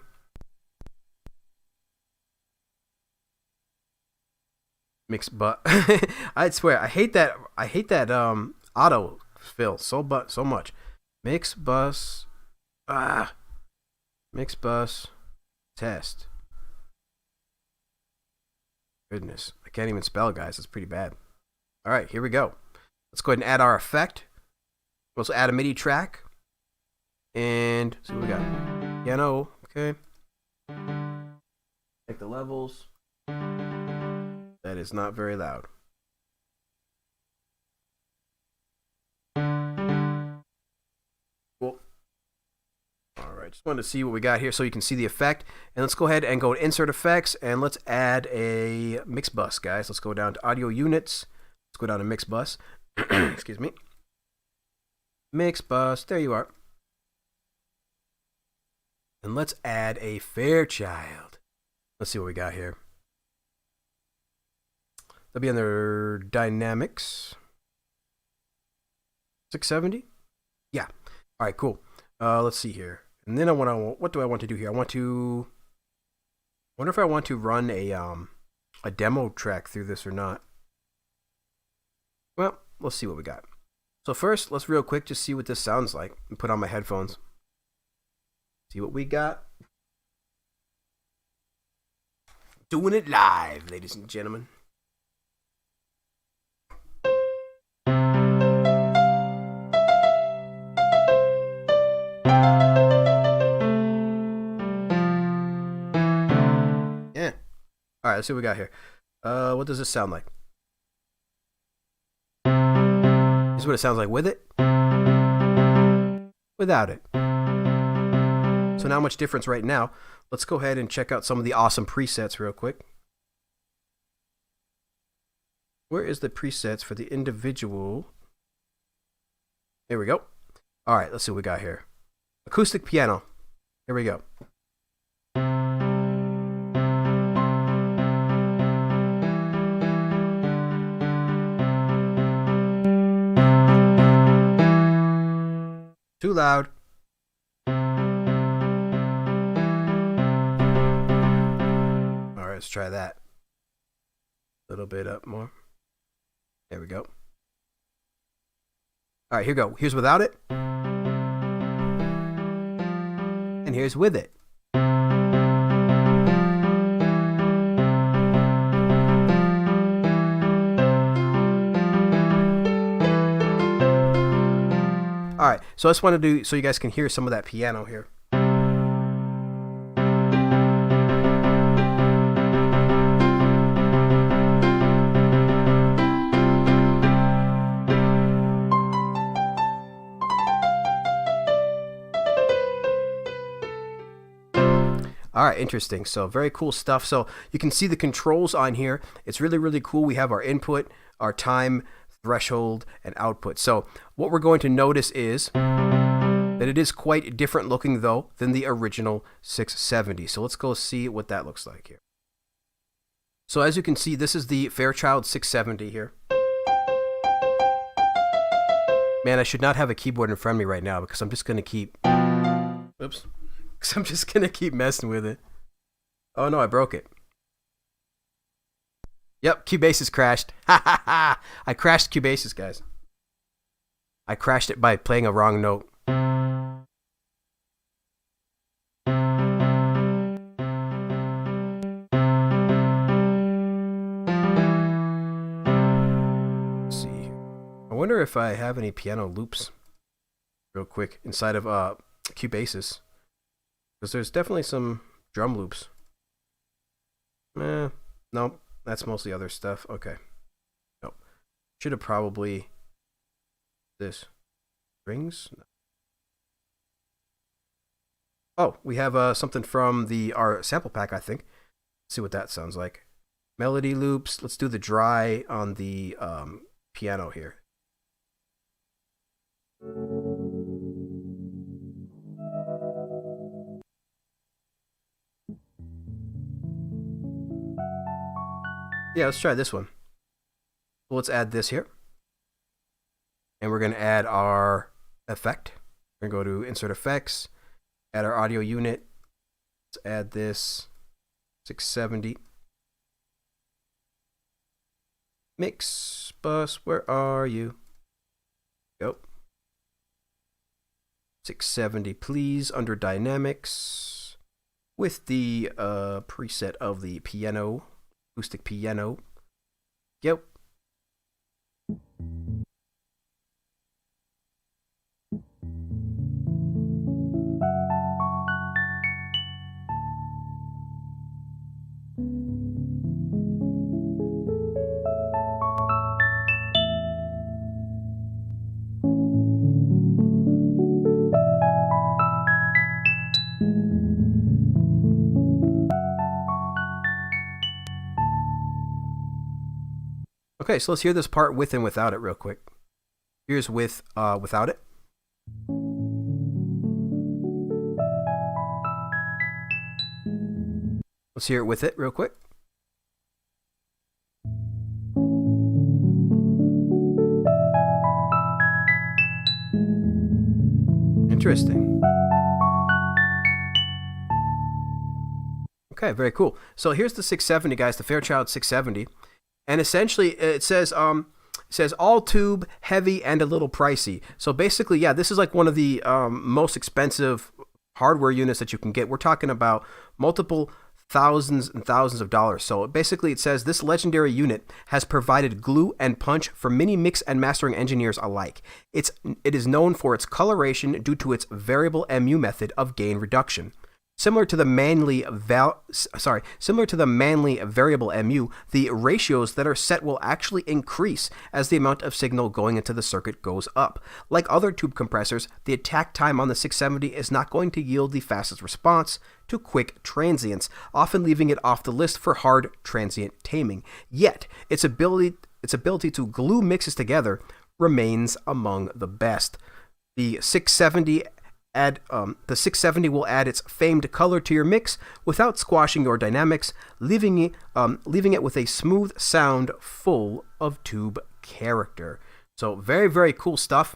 MixBus. I swear, I hate that auto fill so much. MixBus. MixBus test. Goodness, I can't even spell, guys. It's pretty bad. All right, here we go. Let's go ahead and add our effect. We'll also add a MIDI track. And see what we got. Piano. Okay. Check the levels. That is not very loud. Cool. All right. right, just wanted to see what we got here so you can see the effect. And let's go ahead and go to Insert Effects, and let's add a MixBus, guys. Let's go down to Audio Units. Let's go down to MixBus. Excuse me. MixBus, there you are. And let's add a Fairchild. Let's see what we got here. They'll be under Dynamics. 670? Yeah. All right, cool. Let's see here. And then what do I want to do here? I wonder if I want to run a demo track through this or not. Well, let's see what we got. So first, let's real quick just see what this sounds like and put on my headphones. See what we got. Doing it live, ladies and gentlemen. Yeah. All right, let's see what we got here. What does this sound like? This is what it sounds like with it. Without it. So not much difference right now. Let's go ahead and check out some of the awesome presets real quick. Where is the presets for the individual? Here we go. All right, let's see what we got here. Acoustic piano. Here we go. Too loud. All right, let's try that. A little bit up more. There we go. All right, here we go. Here's without it. And here's with it. All right, so I just want to do so you guys can hear some of that piano here. All right, interesting. So very cool stuff. So you can see the controls on here. It's really, really cool. We have our input, our time, threshold, and output. So what we're going to notice is that it is quite different looking though than the original 670. So let's go see what that looks like here. So as you can see, this is the Fairchild 670 here. Man, I should not have a keyboard in front of me right now because I'm just going to keep... Oops. Because I'm just going to keep messing with it. Oh no, I broke it. Yep, Cubasis crashed. Ha ha ha! I crashed Cubasis, guys. I crashed it by playing a wrong note. Let's see. I wonder if I have any piano loops real quick inside of Cubasis. Because there's definitely some drum loops. No, that's mostly other stuff. Okay. No. Should have probably... This. Strings? No. Oh, we have something from our sample pack, I think. Let's see what that sounds like. Melody loops. Let's do the dry on the piano here. Yeah, let's try this one. So let's add this here. And we're going to add our effect. We're going to go to Insert Effects, add our audio unit. Let's add this 670. MixBus, where are you? Go. 670, please, under Dynamics, with the preset of the piano. Acoustic piano. Yep. Okay, so let's hear this part with and without it real quick. Here's without it. Let's hear it with it real quick. Interesting. Okay, very cool. So here's the 670, guys, the Fairchild 670. And essentially it says all tube, heavy, and a little pricey. So basically, yeah, this is like one of the most expensive hardware units that you can get. We're talking about multiple thousands and thousands of dollars. So basically it says this legendary unit has provided glue and punch for many mix and mastering engineers alike. It is known for its coloration due to its variable MU method of gain reduction. Similar to the manly variable MU, the ratios that are set will actually increase as the amount of signal going into the circuit goes up. Like other tube compressors, the attack time on the 670 is not going to yield the fastest response to quick transients, often leaving it off the list for hard transient taming. Yet, its ability to glue mixes together remains among the best. The 670 will add its famed color to your mix without squashing your dynamics, leaving it with a smooth sound full of tube character. So very, very cool stuff.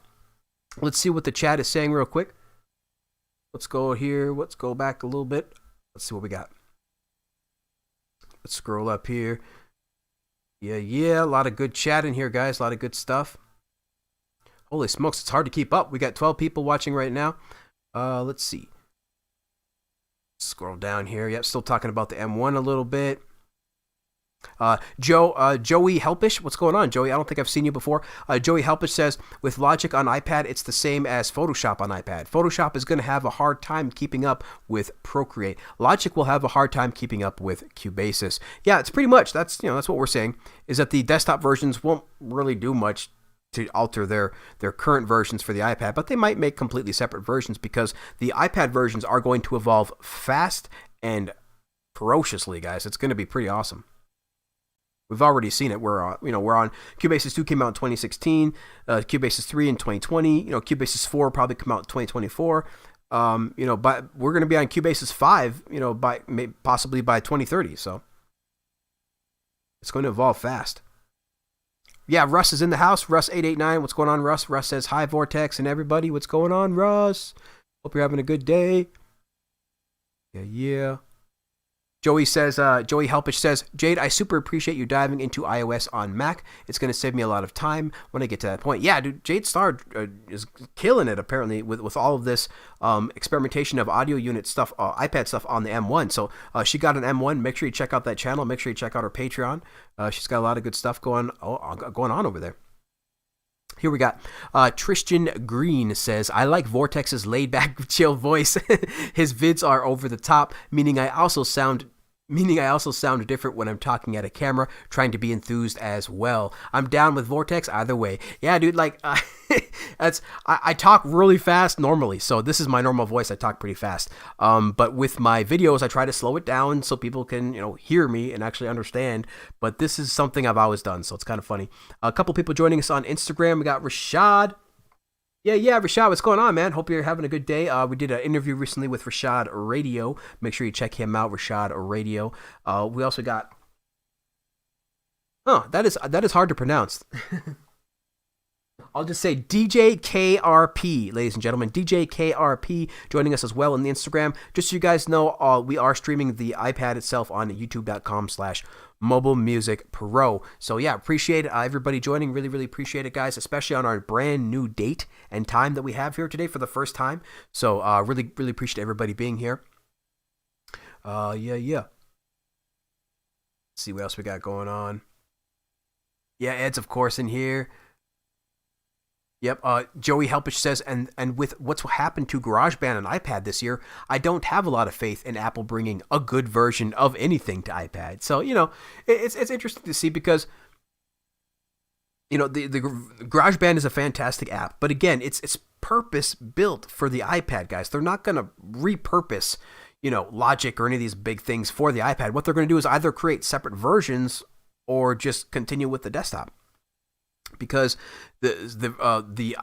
Let's see what the chat is saying real quick. Let's go here. Let's go back a little bit. Let's see what we got. Let's scroll up here. Yeah. A lot of good chat in here, guys. A lot of good stuff. Holy smokes, it's hard to keep up. We got 12 people watching right now. Let's see. Scroll down here. Yep, still talking about the M1 a little bit. Joey Helpish, what's going on, Joey? I don't think I've seen you before. Joey Helpish says, with Logic on iPad, it's the same as Photoshop on iPad. Photoshop is going to have a hard time keeping up with Procreate. Logic will have a hard time keeping up with Cubasis. Yeah, it's pretty much, that's what we're saying, is that the desktop versions won't really do much to alter their current versions for the iPad, but they might make completely separate versions because the iPad versions are going to evolve fast and ferociously, guys. It's going to be pretty awesome. We've already seen it. We're on Cubasis 2 came out in 2016, Cubasis 3 in 2020, Cubasis 4 will probably come out in 2024. But we're going to be on Cubasis 5, possibly by 2030. So it's going to evolve fast. Yeah, Russ is in the house. Russ889, what's going on, Russ? Russ says, hi, Vortex and everybody. What's going on, Russ? Hope you're having a good day. Yeah. Joey Helpish says, Jade, I super appreciate you diving into iOS on Mac. It's going to save me a lot of time when I get to that point. Yeah, dude, Jade Starr is killing it, apparently, with all of this experimentation of audio unit stuff, iPad stuff on the M1. So she got an M1. Make sure you check out that channel. Make sure you check out her Patreon. She's got a lot of good stuff going on over there. Here we got Tristan Green says, I like Vortex's laid-back, chill voice. His vids are over the top, meaning I also sound different when I'm talking at a camera, trying to be enthused as well. I'm down with Vortex either way. Yeah, dude, I talk really fast normally, so this is my normal voice. I talk pretty fast. But with my videos, I try to slow it down so people can, hear me and actually understand. But this is something I've always done, so it's kind of funny. A couple people joining us on Instagram. We got Rashad. Yeah, Rashad, what's going on, man? Hope you're having a good day. We did an interview recently with Rashad Radio. Make sure you check him out, Rashad Radio. We also got... that is hard to pronounce. I'll just say DJ KRP, ladies and gentlemen. DJ KRP joining us as well on the Instagram. Just so you guys know, we are streaming the iPad itself on youtube.com/Mobile Music Pro. So yeah, appreciate everybody joining. Really, really appreciate it, guys, especially on our brand new date and time that we have here today for the first time. So really, really appreciate everybody being here. Yeah. Let's see what else we got going on. Yeah, Ed's, of course, in here. Yep, Joey Helpish says, and with what's happened to GarageBand and iPad this year, I don't have a lot of faith in Apple bringing a good version of anything to iPad. So, it's interesting to see because, the GarageBand is a fantastic app. But again, it's purpose built for the iPad, guys. They're not going to repurpose, Logic or any of these big things for the iPad. What they're going to do is either create separate versions or just continue with the desktop. because the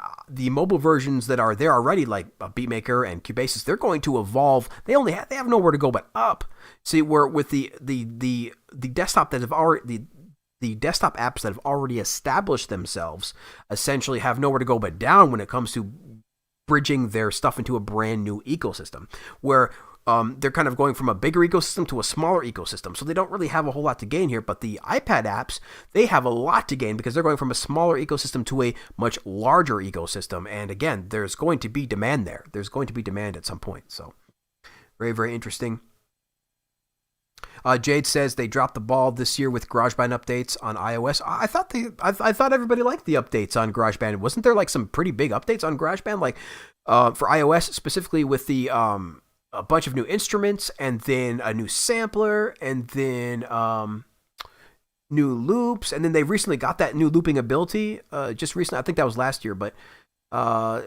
mobile versions that are there already, like Beatmaker and Cubasis, they're going to evolve. They have nowhere to go but up. See, where with the desktop that have already the desktop apps that have already established themselves essentially have nowhere to go but down when it comes to bridging their stuff into a brand new ecosystem, where they're kind of going from a bigger ecosystem to a smaller ecosystem. So they don't really have a whole lot to gain here. But the iPad apps, they have a lot to gain because they're going from a smaller ecosystem to a much larger ecosystem. And again, there's going to be demand there. There's going to be demand at some point. So very, very interesting. Jade says they dropped the ball this year with GarageBand updates on iOS. I thought everybody liked the updates on GarageBand. Wasn't there like some pretty big updates on GarageBand, like for iOS specifically with the a bunch of new instruments and then a new sampler and then new loops, and then they recently got that new looping ability just recently. I think that was last year, but I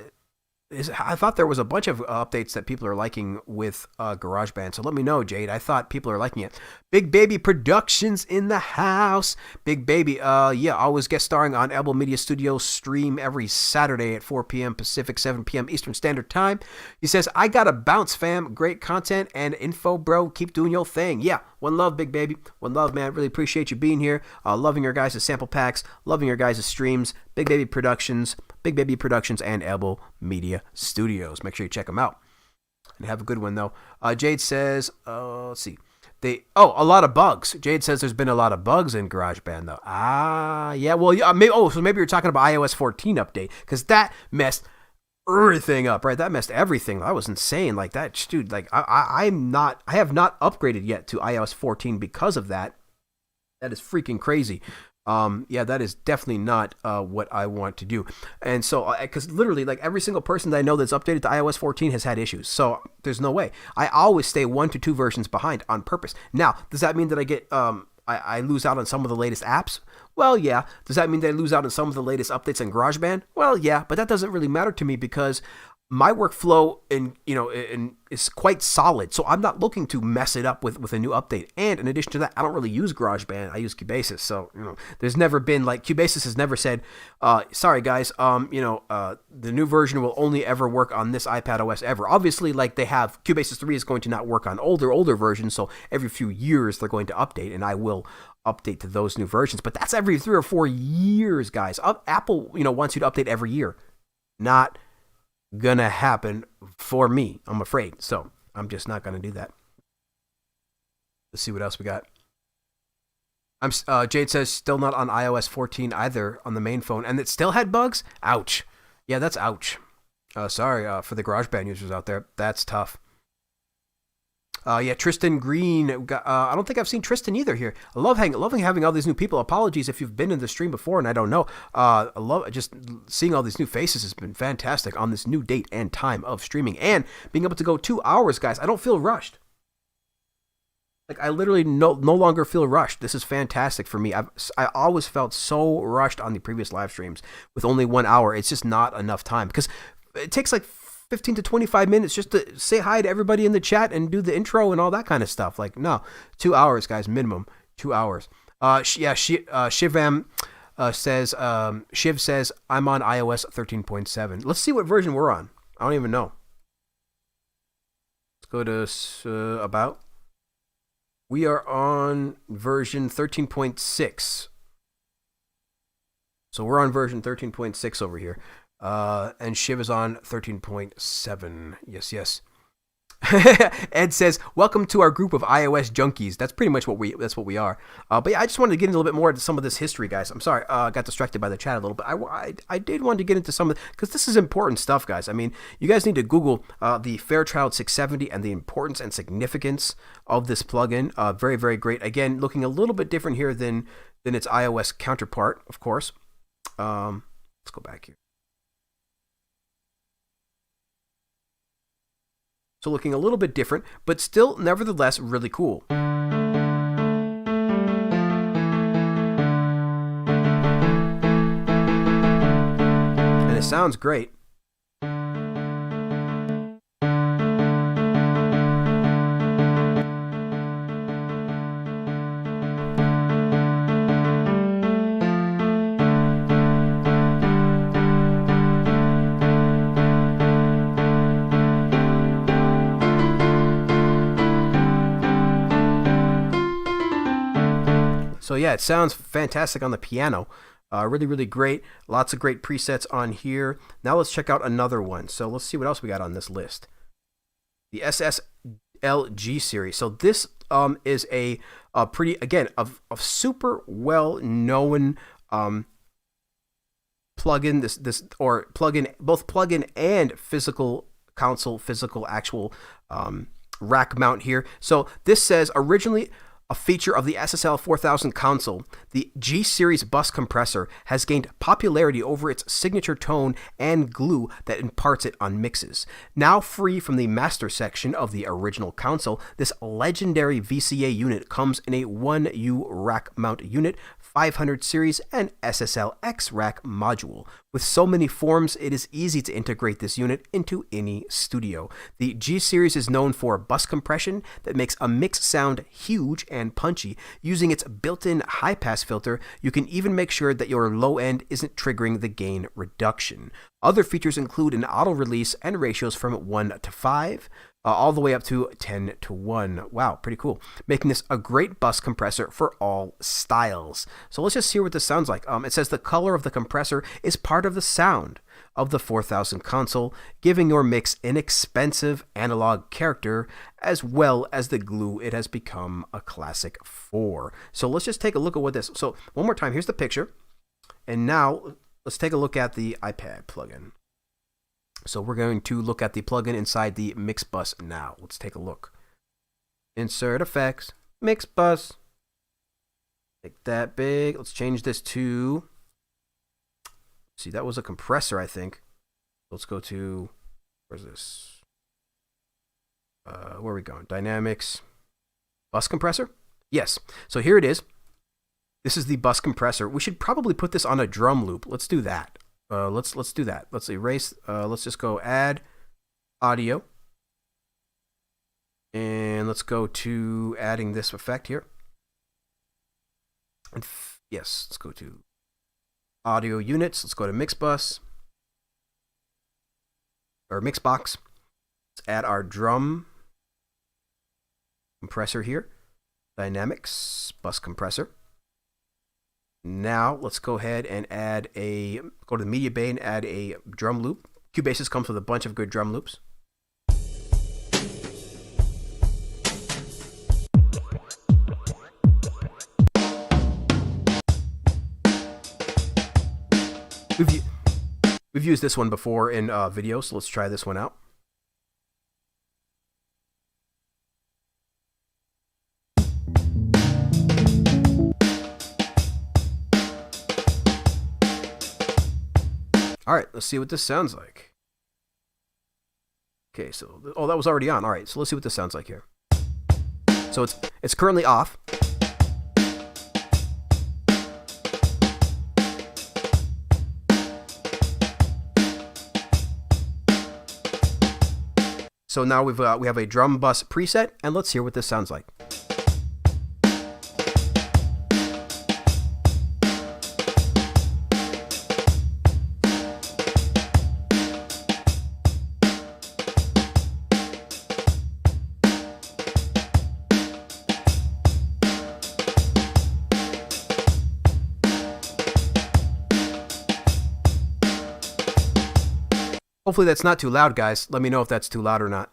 thought there was a bunch of updates that people are liking with GarageBand. So let me know, Jade. I thought people are liking it. Big Baby Productions in the house. Big Baby, yeah, always guest starring on Elbow Media Studios stream every Saturday at 4 p.m. Pacific, 7 p.m. Eastern Standard Time. He says, I gotta bounce, fam. Great content and info, bro. Keep doing your thing. Yeah, one love, Big Baby. One love, man. Really appreciate you being here. Loving your guys' sample packs. Loving your guys' streams. Big Baby Productions, and Elbow Media Studios. Make sure you check them out. And have a good one, though. Jade says, let's see. A lot of bugs. Jade says there's been a lot of bugs in GarageBand, though. Yeah, well, so maybe you're talking about iOS 14 update, because that messed everything up, right? That messed everything. That was insane. Like that, dude, like I have not upgraded yet to iOS 14 because of that. That is freaking crazy. Yeah, that is definitely not what I want to do. And so, because literally, like every single person that I know that's updated to iOS 14 has had issues. So there's no way. I always stay 1 to 2 versions behind on purpose. Now, does that mean that I get I lose out on some of the latest apps? Well, yeah. Does that mean that I lose out on some of the latest updates in GarageBand? Well, yeah. But that doesn't really matter to me because my workflow is quite solid, so I'm not looking to mess it up with a new update. And in addition to that, I don't really use GarageBand. I use Cubasis, so there's never been like Cubasis has never said, "Sorry guys, the new version will only ever work on this iPad OS ever." Obviously, like they have Cubasis 3 is going to not work on older versions, so every few years they're going to update, and I will update to those new versions. But that's every 3 or 4 years, guys. Apple, wants you to update every year, not gonna happen for me, I'm afraid. So I'm just not gonna do that. Let's see what else we got. Jade says still not on iOS 14 either on the main phone, and it still had bugs. Ouch. Yeah, that's ouch. Sorry for the GarageBand users out there. That's tough. Yeah, Tristan Green. I don't think I've seen Tristan either here. I loving having all these new people. Apologies if you've been in the stream before and I don't know. I love just seeing all these new faces has been fantastic on this new date and time of streaming and being able to go 2 hours, guys. I don't feel rushed. Like I literally no longer feel rushed. This is fantastic for me. I always felt so rushed on the previous live streams with only 1 hour. It's just not enough time because it takes like 15 to 25 minutes just to say hi to everybody in the chat and do the intro and all that kind of stuff. Like, no, 2 hours, guys, minimum 2 hours. Shivam says, Shiv says, I'm on iOS 13.7. Let's see what version we're on. I don't even know. Let's go to about. We are on version 13.6. So we're on version 13.6 over here. And Shiv is on 13.7. Yes. Ed says, welcome to our group of iOS junkies. That's pretty much what we are. But yeah, I just wanted to get into a little bit more into some of this history, guys. I'm sorry, I got distracted by the chat a little bit. I did want to get into some of because this is important stuff, guys. I mean, you guys need to Google the Fairchild 670 and the importance and significance of this plugin. Very, very great. Again, looking a little bit different here than its iOS counterpart, of course. Let's go back here. So looking a little bit different, but still, nevertheless, really cool. And it sounds great. So yeah, it sounds fantastic on the piano. Really, really great. Lots of great presets on here. Now let's check out another one. So let's see what else we got on this list. The SSLG series. So this is a pretty, again, a super well-known plugin. Both plugin and physical console, physical actual rack mount here. So this says originally a feature of the SSL 4000 console, the G-Series Bus Compressor has gained popularity over its signature tone and glue that imparts it on mixes. Now free from the master section of the original console, this legendary VCA unit comes in a 1U rack mount unit, 500 series, and SSL-X rack module. With so many forms, it is easy to integrate this unit into any studio. The G-Series is known for bus compression that makes a mix sound huge and punchy. Using its built-in high-pass filter, you can even make sure that your low end isn't triggering the gain reduction. Other features include an auto release and ratios from 1 to 5, all the way up to 10 to 1. Wow, pretty cool. Making this a great bus compressor for all styles. So let's just hear what this sounds like. It says the color of the compressor is part of the sound of the 4000 console, giving your mix inexpensive analog character as well as the glue it has become a classic for. So let's just take a look at what this. So one more time, here's the picture. And now let's take a look at the iPad plugin. So we're going to look at the plugin inside the MixBus now. Let's take a look. Insert effects, MixBus. Make that big. Let's change this to, see, that was a compressor, I think. Let's go to, where's this? Where are we going? Dynamics, bus compressor? Yes. So here it is. This is the bus compressor. We should probably put this on a drum loop. Let's do that. Let's do that. Let's erase. Let's just go add audio, and let's go to adding this effect here. And yes, let's go to audio units. Let's go to MixBus or MixBox. Let's add our drum compressor here. Dynamics bus compressor. Now let's go ahead and go to the media bay and add a drum loop. Cubasis comes with a bunch of good drum loops. We've used this one before in videos, so let's try this one out. All right, let's see what this sounds like. Okay, so, oh, that was already on. All right, so let's see what this sounds like here. So it's currently off. So now we have a drum bus preset, and let's hear what this sounds like. Hopefully that's not too loud, guys. Let me know if that's too loud or not.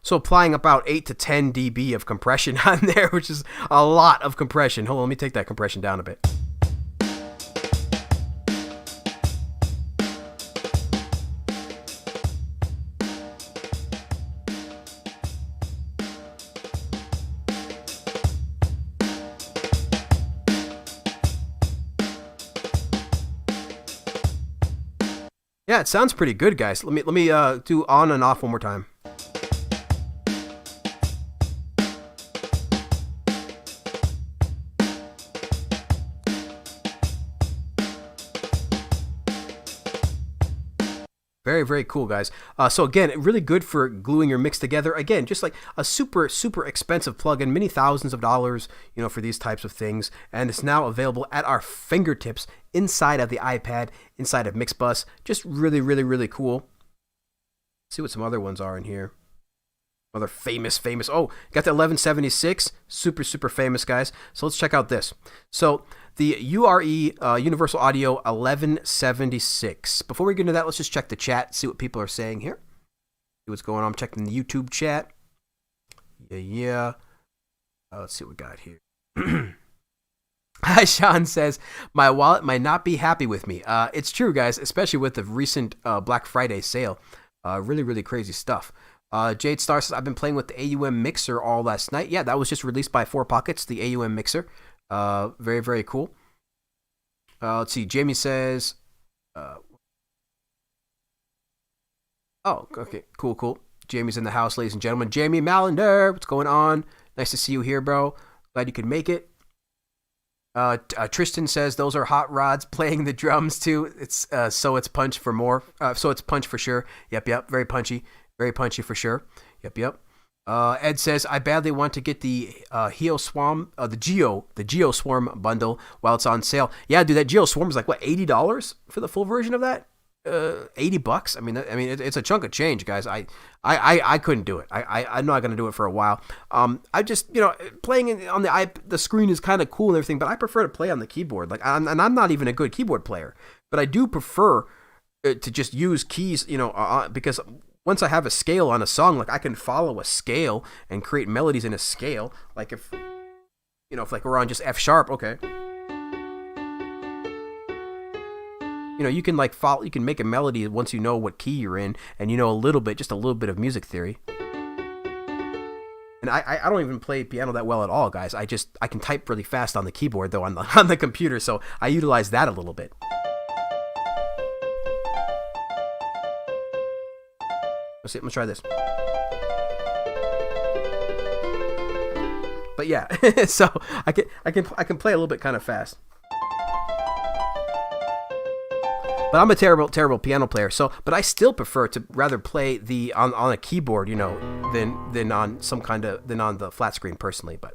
So applying about 8 to 10 dB of compression on there, which is a lot of compression. Hold on, let me take that compression down a bit. Yeah, it sounds pretty good, guys. Let me do on and off one more time. Very, very cool, guys. So again, really good for gluing your mix together. Again, just like a super, super expensive plugin, many thousands of dollars, you know, for these types of things. And it's now available at our fingertips inside of the iPad, inside of MixBus. Just really, really, really cool. Let's see what some other ones are in here. Other famous. Oh, got the 1176. Super, super famous, guys. So let's check out this. So the URE Universal Audio 1176. Before we get into that, let's just check the chat, see what people are saying here. See what's going on. I'm checking the YouTube chat. Yeah. Let's see what we got here. Hi, Sean says, my wallet might not be happy with me. It's true, guys, especially with the recent Black Friday sale. Really, really crazy stuff. Jade Star says, I've been playing with the AUM mixer all last night. Yeah, that was just released by 4 Pockets, the AUM mixer. Very, very cool. Let's see. Jamie says, oh, okay. Cool. Jamie's in the house, ladies and gentlemen. Jamie Mallender, what's going on? Nice to see you here, bro. Glad you could make it. Tristan says, those are hot rods playing the drums too. It's so it's punch for more. So it's punch for sure. Yep. Very punchy. Very punchy for sure. Yep. Ed says, I badly want to get the Geoswarm, the Geoswarm bundle while it's on sale. Yeah, dude, that Geoswarm is like, what, $80 for the full version of that? $80. I mean, it's a chunk of change, guys. I couldn't do it. I'm not going to do it for a while. I just, you know, playing on the screen is kind of cool and everything, but I prefer to play on the keyboard. Like, and I'm not even a good keyboard player, but I do prefer to just use keys, you know, because once I have a scale on a song, like I can follow a scale and create melodies in a scale. Like if like we're on just F sharp, okay. You know, you can you can make a melody once you know what key you're in and you know just a little bit of music theory. And I don't even play piano that well at all, guys. I can type really fast on the keyboard though on the computer, so I utilize that a little bit. I'm gonna try this. But yeah, so I can play a little bit kind of fast. But I'm a terrible piano player. So, but I still prefer to rather play on a keyboard, you know, than on the flat screen personally. But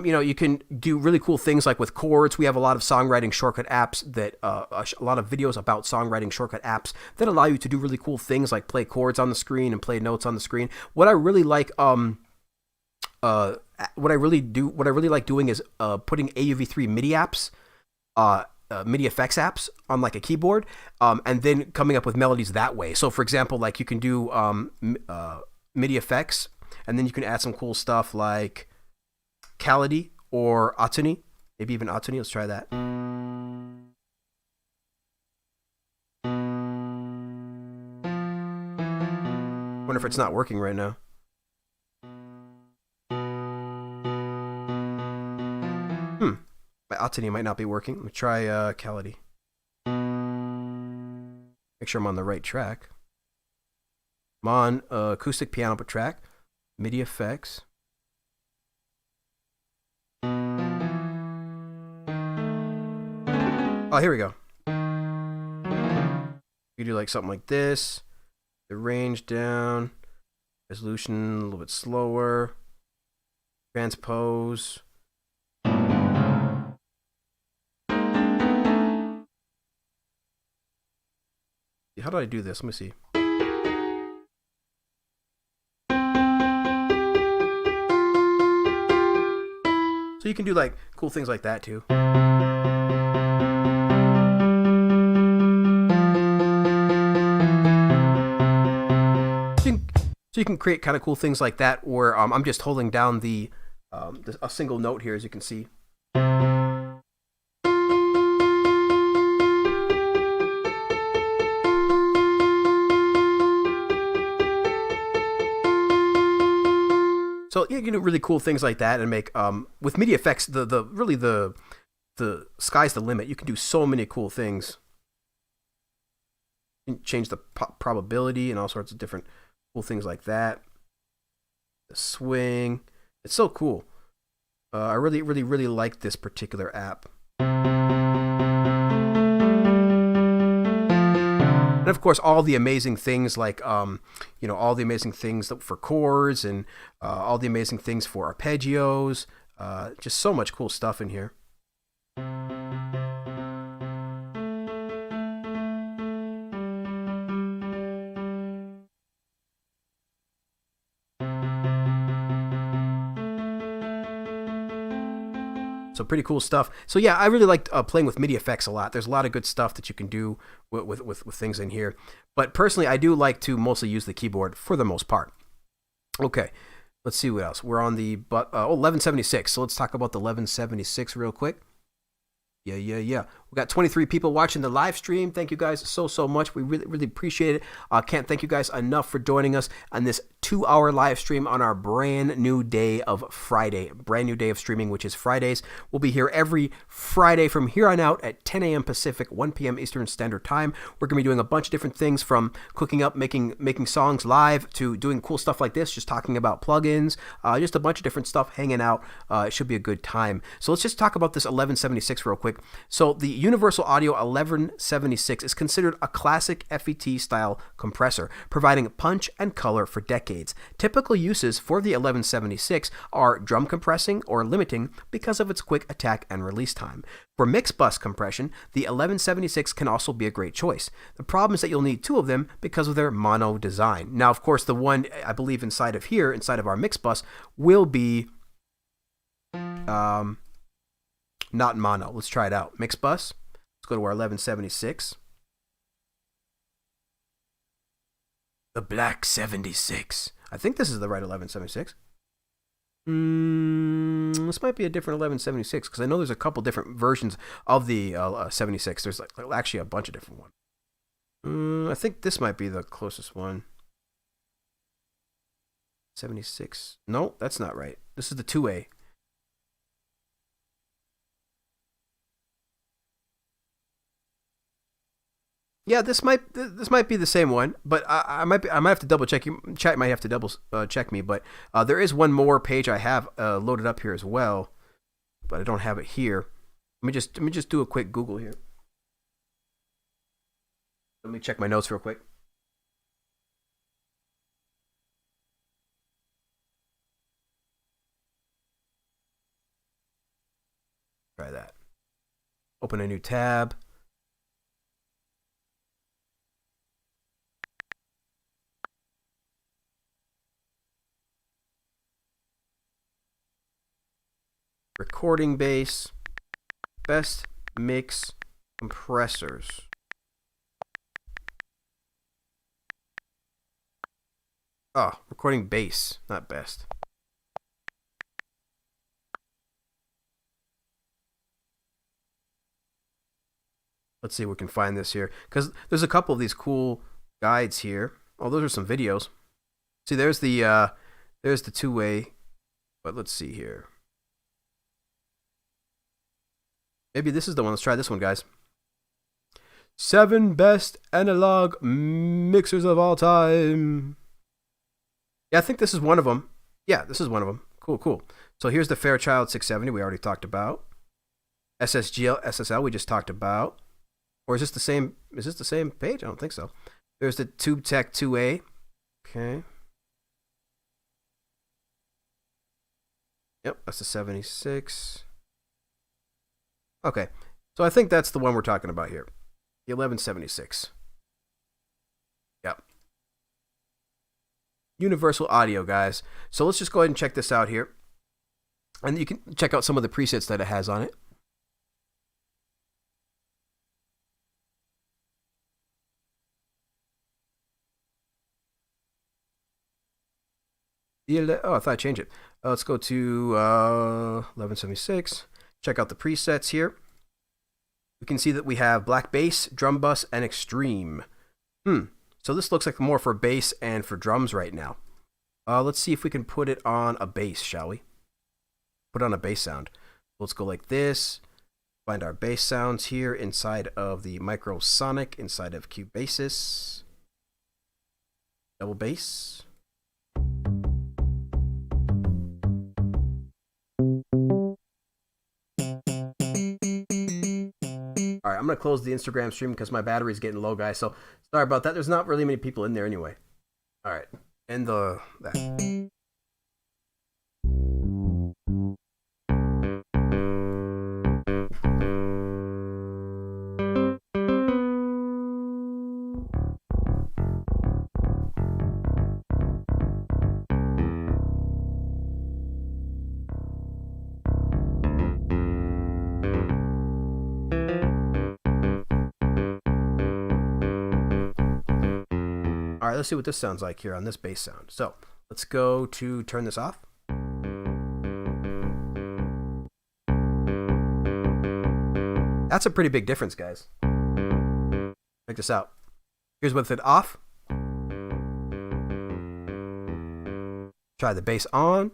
you know, you can do really cool things like with chords. We have a lot of songwriting shortcut apps that a lot of videos about songwriting shortcut apps that allow you to do really cool things like play chords on the screen and play notes on the screen. What I really like doing is putting AUV3 MIDI apps, MIDI Effects apps on like a keyboard, and then coming up with melodies that way. So for example, like you can do MIDI Effects, and then you can add some cool stuff like Cality or Atuni, maybe even Atuni. Let's try that. Wonder if it's not working right now. My Atuni might not be working. Let me try Cality. Make sure I'm on the right track. I'm on Acoustic Piano track, MIDI Effects. Oh, here we go. You do like something like this. The range down. Resolution a little bit slower. Transpose. How do I do this? Let me see. So you can do like cool things like that too. So you can create kind of cool things like that, where I'm just holding down a single note here, as you can see. So you can do really cool things like that and make with MIDI Effects the sky's the limit. You can do so many cool things. You can change the probability and all sorts of different cool things like that. The swing, it's so cool. I really, really, really like this particular app. And of course, all the amazing things like, all the amazing things for chords and all the amazing things for arpeggios. Just so much cool stuff in here. So pretty cool stuff. So yeah, I really like playing with MIDI effects a lot. There's a lot of good stuff that you can do with things in here. But personally, I do like to mostly use the keyboard for the most part. Okay, let's see what else. We're on the 1176. So let's talk about the 1176 real quick. Yeah. We got 23 people watching the live stream. Thank you guys so much. We really, really appreciate it. Can't thank you guys enough for joining us on this 2-hour live stream on our brand new day of Friday. Brand new day of streaming, which is Fridays. We'll be here every Friday from here on out at 10 a.m. Pacific, 1 p.m. Eastern Standard Time. We're going to be doing a bunch of different things, from cooking up, making songs live, to doing cool stuff like this, just talking about plugins, just a bunch of different stuff, hanging out. It should be a good time. So let's just talk about this 1176 real quick. So the Universal Audio 1176 is considered a classic FET style compressor, providing punch and color for decades. Typical uses for the 1176 are drum compressing or limiting because of its quick attack and release time. For MixBus compression, the 1176 can also be a great choice. The problem is that you'll need 2 of them because of their mono design. Now, of course, the one I believe inside of our MixBus, will be not mono. Let's try it out. MixBus. Let's go to our 1176. The Black 76. I think this is the right 1176. This might be a different 1176 because I know there's a couple different versions of the 76. There's actually a bunch of different ones. I think this might be the closest one. 76. No, that's not right. This is the 2A. Yeah, this might be the same one, but I might have to double check. Chat might have to double check me, but there is one more page I have loaded up here as well, but I don't have it here. Let me just do a quick Google here. Let me check my notes real quick. Try that. Open a new tab. Recording bass, best mix compressors. Oh, recording bass, not best. Let's see if we can find this here, because there's a couple of these cool guides here. Oh, those are some videos. See, there's the 2-way, but let's see here. Maybe this is the one. Let's try this one, guys. 7 best analog mixers of all time. Yeah, I think this is one of them. Yeah, this is one of them. Cool. So here's the Fairchild 670 we already talked about. SSGL, SSL we just talked about. Or is this the same? Is this the same page? I don't think so. There's the TubeTech 2A. Okay. Yep, that's the 76. Okay, so I think that's the one we're talking about here. The 1176. Yep. Universal Audio, guys. So let's just go ahead and check this out here. And you can check out some of the presets that it has on it. Oh, I thought I changed it. Let's go to 1176. Check out the presets here. We can see that we have black bass, drum bus, and extreme. So this looks like more for bass and for drums right now. Let's see if we can put it on a bass, shall we? Put on a bass sound. Let's go like this. Find our bass sounds here inside of the Microsonic, inside of Cubasis. Double bass. I'm gonna close the Instagram stream because my battery's getting low, guys. So sorry about that. There's not really many people in there anyway. All right, end that. All right, let's see what this sounds like here on this bass sound. So let's go to turn this off. That's a pretty big difference, guys. Check this out. Here's with it off. Try the bass on.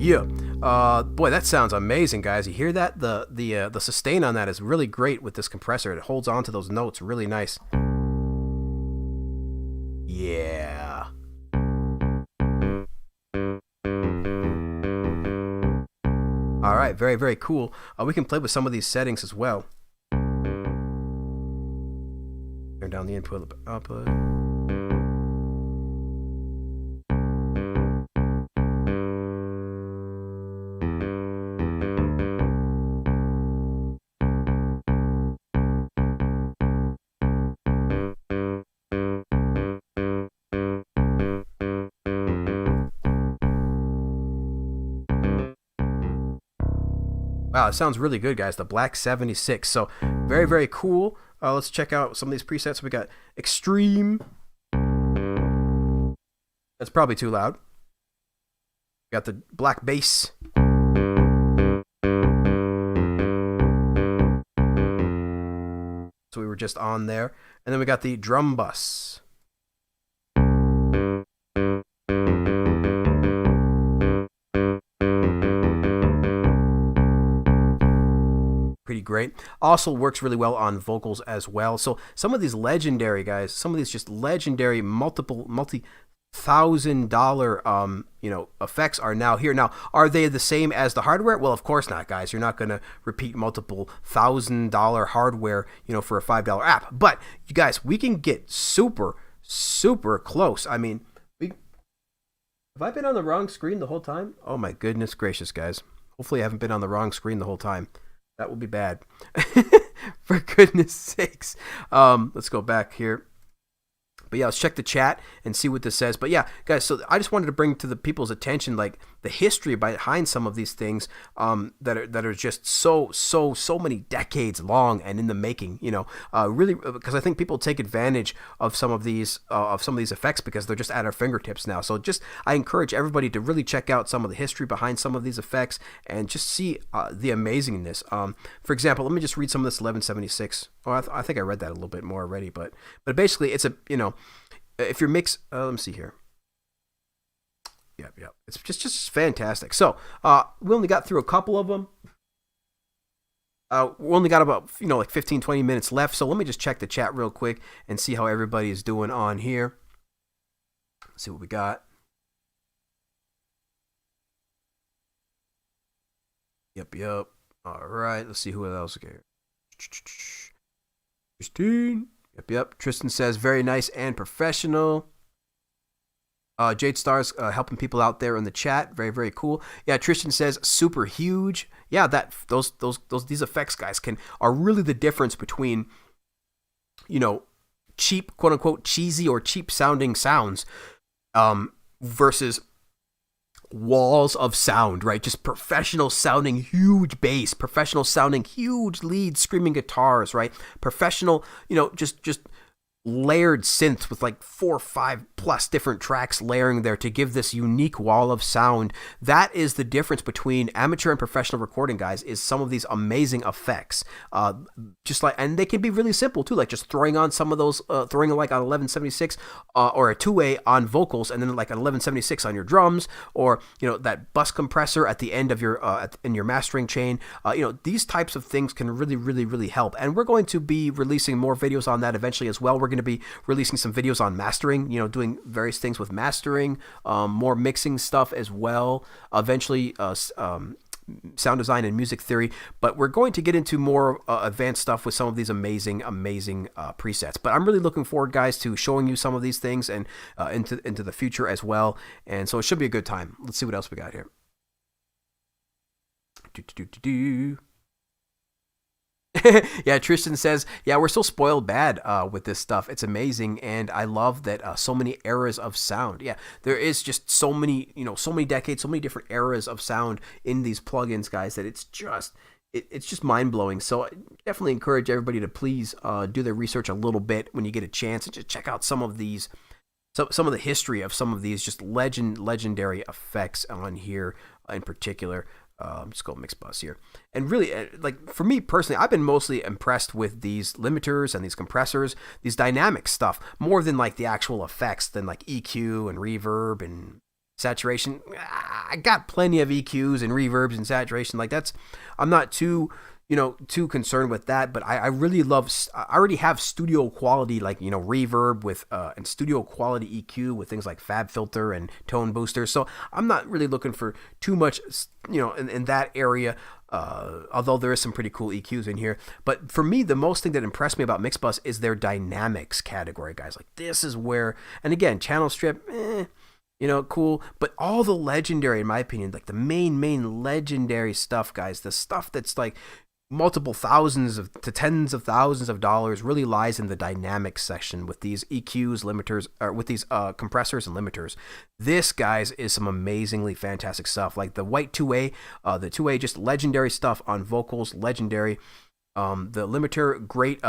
Yeah, boy, that sounds amazing, guys. You hear that? The sustain on that is really great with this compressor. It holds on to those notes really nice. Yeah. All right, very, very cool. We can play with some of these settings as well. Turn down the input, output. Wow, it sounds really good, guys. The Black 76. So very, very cool. Let's check out some of these presets. We got Extreme. That's probably too loud. We got the Black Bass. So we were just on there. And then we got the Drum Bus. Pretty great. Also works really well on vocals as well. So some of these legendary guys, some of these just legendary multi-$1,000 effects are now here. Now, are they the same as the hardware? Well, of course not, guys. You're not going to repeat multiple $1,000 hardware, for a $5 app. But you guys, we can get super close. I mean, have I been on the wrong screen the whole time? Oh my goodness gracious, guys. Hopefully I haven't been on the wrong screen the whole time. That would be bad. For goodness sakes. Let's go back here. But yeah, let's check the chat and see what this says. But yeah, guys, so I just wanted to bring to the people's attention like the history behind some of these things that are just so many decades long and in the making. Really, because I think people take advantage of some of these effects because they're just at our fingertips now. So I encourage everybody to really check out some of the history behind some of these effects and just see the amazingness. For example, let me just read some of this 1176. Oh, I think I read that a little bit more already, but basically it's if your mix, let me see here. Yep. It's just fantastic. So we only got through a couple of them. We only got about like 15-20 minutes left. So let me just check the chat real quick and see how everybody is doing on here. Let's see what we got. Yep. All right. Let's see who else here. Christine. Yep. Tristan says very nice and professional. Jade Stars helping people out there in the chat. Very, very cool. Yeah, Tristan says super huge. Yeah, these effects, guys, are really the difference between cheap, quote unquote, cheesy or cheap sounding sounds versus walls of sound, right? Just professional sounding huge bass, professional sounding huge lead screaming guitars, right? Professional, just layered synth with like 4 or 5 plus different tracks layering there to give this unique wall of sound. That is the difference between amateur and professional recording, guys, is some of these amazing effects. Just like, and they can be really simple too, like just throwing on some of those, throwing like an 1176 or a 2A on vocals, and then like an 1176 on your drums, or that bus compressor at the end of your in your mastering chain. These types of things can really help, and we're going to be releasing more videos on that eventually as well. We're going to be releasing some videos on mastering, doing various things with mastering, more mixing stuff as well, eventually sound design and music theory, but we're going to get into more advanced stuff with some of these amazing presets. But I'm really looking forward, guys, to showing you some of these things and into the future as well, and so it should be a good time. Let's see what else we got here. Yeah, Tristan says, yeah, we're so spoiled bad with this stuff. It's amazing, and I love that so many eras of sound. Yeah, there is just so many, so many decades, so many different eras of sound in these plugins, guys, that it's just mind-blowing. So I definitely encourage everybody to please do their research a little bit when you get a chance, and just check out some of these, some of the history of some of these just legendary effects on here in particular. Just go MixBus here. And really, like for me personally, I've been mostly impressed with these limiters and these compressors, these dynamic stuff, more than like the actual effects, than like EQ and reverb and saturation. I got plenty of EQs and reverbs and saturation. Like I'm not too concerned with that, but I really love, I already have studio quality, like, reverb with, and studio quality EQ with things like Fab Filter and Tone Booster. So I'm not really looking for too much, in that area, although there is some pretty cool EQs in here. But for me, the most thing that impressed me about MixBus is their dynamics category, guys. Like, this is where, and again, channel strip, cool, but all the legendary, in my opinion, like the main legendary stuff, guys, the stuff that's like multiple thousands to tens of thousands of dollars, really lies in the dynamics section with these EQs, limiters, or with these compressors and limiters. This, guys, is some amazingly fantastic stuff. Like the white 2A, the 2A, just legendary stuff on vocals, legendary. The limiter, great.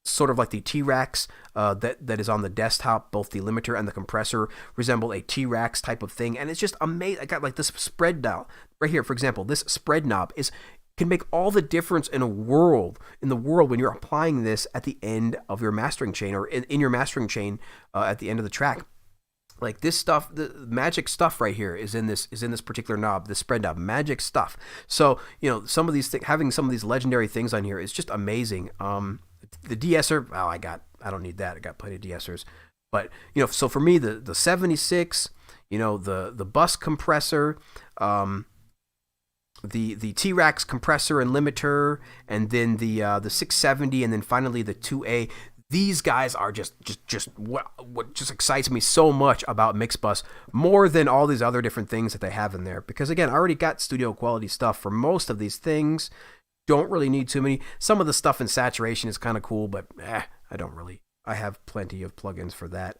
Sort of like the T-Rax that is on the desktop. Both the limiter and the compressor resemble a T-Rax type of thing, and it's just amazing. I got like this spread knob right here, for example. This spread knob can make all the difference in the world when you're applying this at the end of your mastering chain, or in your mastering chain at the end of the track. Like this stuff, the magic stuff right here is in this particular knob, this spread knob, magic stuff. So some of these having some of these legendary things on here is just amazing. The de-esser, I don't need that. I got plenty of de-essers. But so for me, the 76, the bus compressor, the T-Rax compressor and limiter, and then the 670, and then finally the 2A. These guys are just what just excites me so much about MixBus, more than all these other different things that they have in there. Because again, I already got studio quality stuff for most of these things. Don't really need too many. Some of the stuff in saturation is kind of cool, but I have plenty of plugins for that.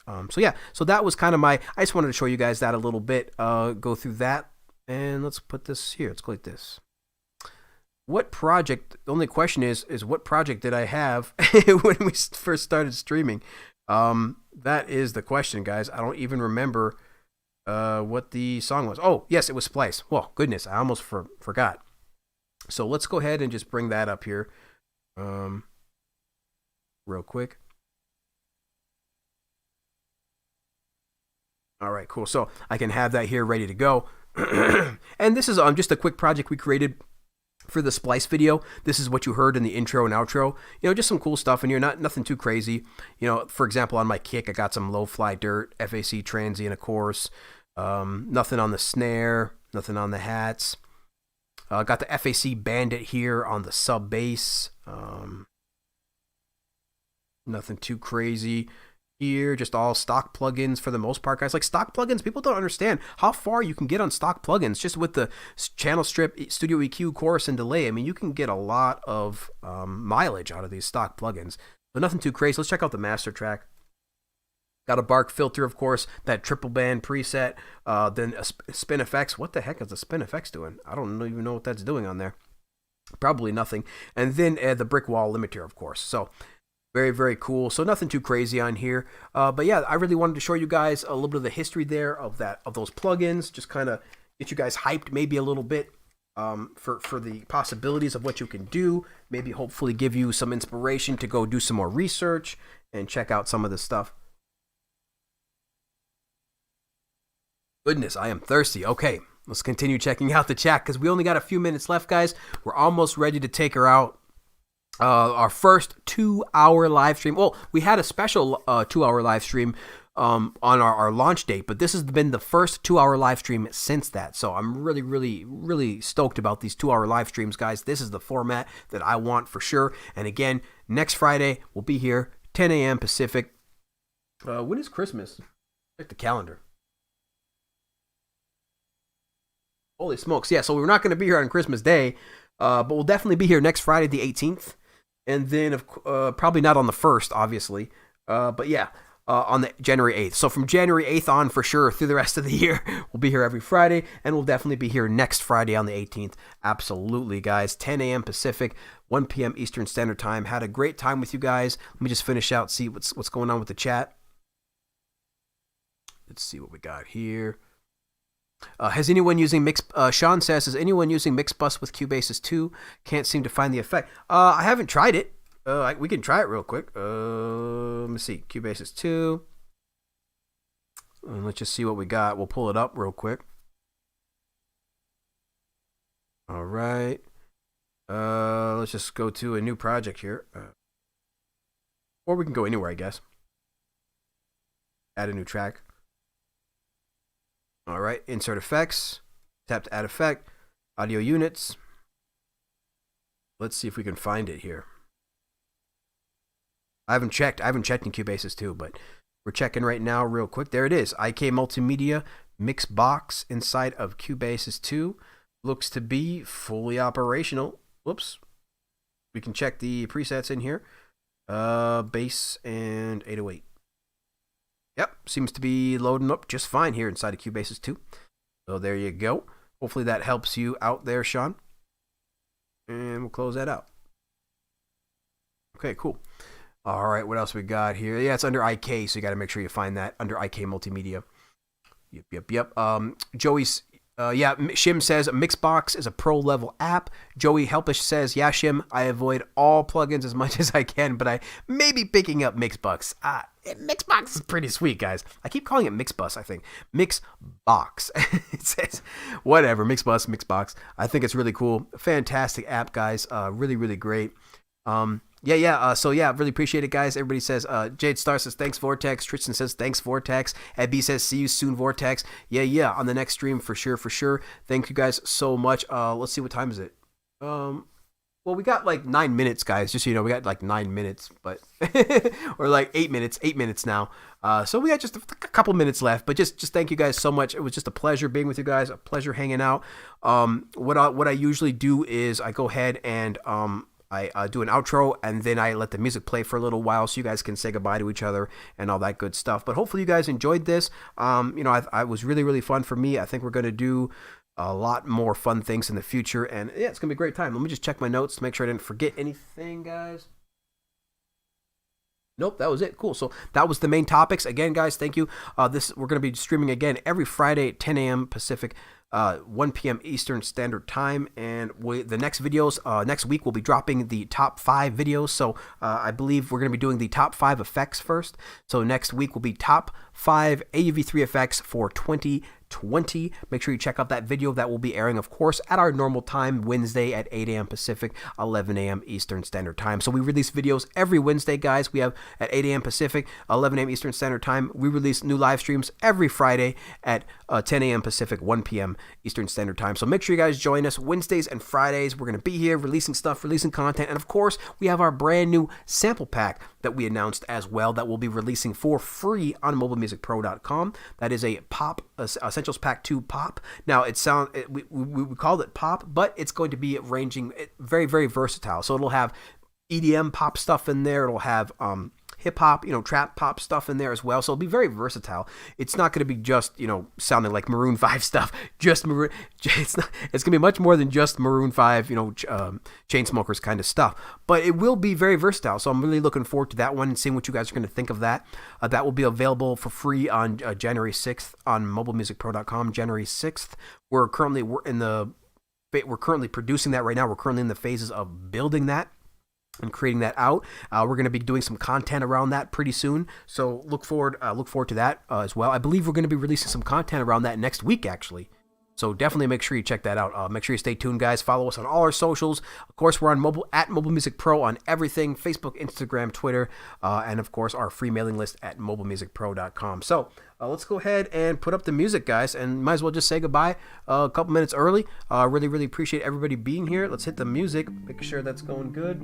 So that was kind of I just wanted to show you guys that a little bit, go through that. And let's put this here. Let's go like this. What project? The only question is what project did I have when we first started streaming? That is the question, guys. I don't even remember what the song was. Oh, yes, it was Splice. Well, goodness, I almost forgot. So let's go ahead and just bring that up here real quick. All right, cool. So I can have that here ready to go. And this is just a quick project we created for the Splice video. This is what you heard in the intro and outro. Just some cool stuff in here, nothing too crazy. For example, on my kick, I got some low fly dirt, FAC transient, of course. Nothing on the snare, nothing on the hats. Got the FAC Bandit here on the sub bass. Nothing too crazy here, just all stock plugins for the most part, guys. Like stock plugins, people don't understand how far you can get on stock plugins just with the channel strip, studio EQ, chorus, and delay. I mean, you can get a lot of mileage out of these stock plugins. So nothing too crazy. Let's check out the master track. Got a Bark filter, of course, that triple band preset, then a Spin Effects. What the heck is the Spin Effects doing? I don't even know what that's doing on there. Probably nothing. And then the brick wall limiter, of course. So Very, very cool. So nothing too crazy on here. But yeah, I really wanted to show you guys a little bit of the history there of those plugins. Just kind of get you guys hyped maybe a little bit for the possibilities of what you can do. Maybe hopefully give you some inspiration to go do some more research and check out some of this stuff. Goodness, I am thirsty. Okay, let's continue checking out the chat because we only got a few minutes left, guys. We're almost ready to take her out. Our first 2-hour live stream. Well, we had a special 2-hour live stream on our launch date, but this has been the first 2-hour live stream since that. So I'm really, really, really stoked about these 2-hour live streams, guys. This is the format that I want for sure. And again, next Friday, we'll be here, 10 a.m. Pacific. When is Christmas? Check the calendar. Holy smokes. Yeah, so we're not going to be here on Christmas Day, but we'll definitely be here next Friday, the 18th. And then probably not on the 1st, obviously. But yeah, on the January 8th. So from January 8th on, for sure, through the rest of the year, we'll be here every Friday. And we'll definitely be here next Friday on the 18th. Absolutely, guys. 10 a.m. Pacific, 1 p.m. Eastern Standard Time. Had a great time with you guys. Let me just finish out, see what's going on with the chat. Let's see what we got here. Has anyone using Sean says, is anyone using MixBus with Cubasis 2? Can't seem to find the effect. I haven't tried it. We can try it real quick. Let me see. Cubasis 2. Let's just see what we got. We'll pull it up real quick. All right. Let's just go to a new project here. Or we can go anywhere, I guess. Add a new track. All right, insert effects, tap to add effect, audio units. Let's see if we can find it here. I haven't checked in Cubasis 2, but we're checking right now real quick. There it is, IK Multimedia Mix Box inside of Cubasis 2. Looks to be fully operational. Whoops. We can check the presets in here. Bass and 808. Yep, seems to be loading up just fine here inside of Cubasis 2. So there you go. Hopefully that helps you out there, Sean. And we'll close that out. Okay, cool. All right, what else we got here? Yeah, it's under IK, so you got to make sure you find that under IK Multimedia. Yep. Joey's... Shim says Mixbox is a pro-level app. Joey Helpish says, yeah, Shim, I avoid all plugins as much as I can, but I may be picking up Mixbox. Mixbox is pretty sweet, guys. I keep calling it Mixbus, I think. Mixbox. It says, whatever, Mixbox. I think it's really cool. Fantastic app, guys. Really, really great. Really appreciate it, guys. Everybody says, Jade Star says, thanks, Vortex. Tristan says, thanks, Vortex. Ed B says, see you soon, Vortex. Yeah, on the next stream, for sure. Thank you guys so much. Let's see, what time is it? Well, we got like 9 minutes, guys. Just so you know, we got like 9 minutes, but or like 8 minutes now. So we got just a couple minutes left, but just thank you guys so much. It was just a pleasure being with you guys, a pleasure hanging out. What I usually do is I go ahead and I do an outro, and then I let the music play for a little while so you guys can say goodbye to each other and all that good stuff. But hopefully you guys enjoyed this. I was really, really fun for me. I think we're going to do a lot more fun things in the future, and yeah, it's going to be a great time. Let me just check my notes to make sure I didn't forget anything, guys. Nope, that was it. Cool. So that was the main topics. Again, guys, thank you. We're going to be streaming again every Friday at 10 a.m. Pacific, 1 p.m. Eastern Standard Time. And the next videos, next week, we'll be dropping the top 5 videos. So I believe we're going to be doing the top 5 effects first. So next week will be top 5 AUV3 effects for 2020. Make sure you check out that video. That will be airing, of course, at our normal time, Wednesday at 8 a.m. Pacific, 11 a.m. Eastern Standard Time. So we release videos every Wednesday, guys. We have at 8 a.m. Pacific, 11 a.m. Eastern Standard Time. We release new live streams every Friday at 10 a.m. Pacific, 1 p.m. Eastern Standard Time. So make sure you guys join us Wednesdays and Fridays. We're going to be here releasing stuff, releasing content. And of course, we have our brand new sample pack that we announced as well that we'll be releasing for free on mobilemusicpro.com. That is a pop, Essentials Pack 2 pop. Now, we called it pop, but it's going to be ranging very, very versatile. So it'll have EDM pop stuff in there. It'll have hip hop, trap pop stuff in there as well. So it'll be very versatile. It's not going to be just, sounding like Maroon 5 stuff. It's going to be much more than just Maroon 5, Chainsmokers kind of stuff. But it will be very versatile. So I'm really looking forward to that one and seeing what you guys are going to think of that. That will be available for free on January 6th on mobilemusicpro.com. January 6th. We're currently producing that right now. We're currently in the phases of building that and creating that out. We're going to be doing some content around that pretty soon. So look forward to that as well. I believe we're going to be releasing some content around that next week, actually. So definitely make sure you check that out. Make sure you stay tuned, guys. Follow us on all our socials. Of course, we're on at Mobile Music Pro on everything: Facebook, Instagram, Twitter, and of course our free mailing list at mobilemusicpro.com. So let's go ahead and put up the music, guys, and might as well just say goodbye a couple minutes early. Really, really appreciate everybody being here. Let's hit the music, make sure that's going good.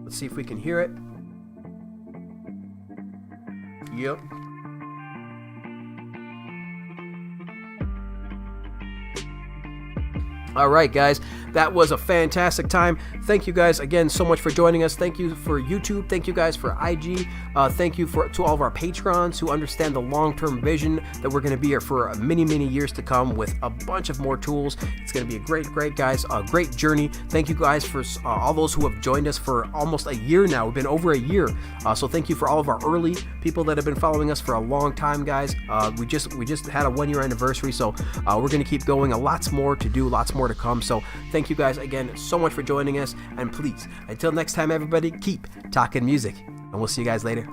Let's see if we can hear it. Yep. All right, guys, that was a fantastic time. Thank you guys again so much for joining us. Thank you for YouTube. Thank you guys for IG. Thank you to all of our patrons who understand the long-term vision that we're going to be here for many, many years to come with a bunch of more tools. It's going to be a great, guys, a great journey. Thank you guys for all those who have joined us for almost a year now. We've been over a year. So thank you for all of our early people that have been following us for a long time, guys. We just had a 1-year anniversary, so we're going to keep going. Lots more to do, lots more to come. So thank you guys again so much for joining us, and please, until next time, everybody, keep talking music, and we'll see you guys later.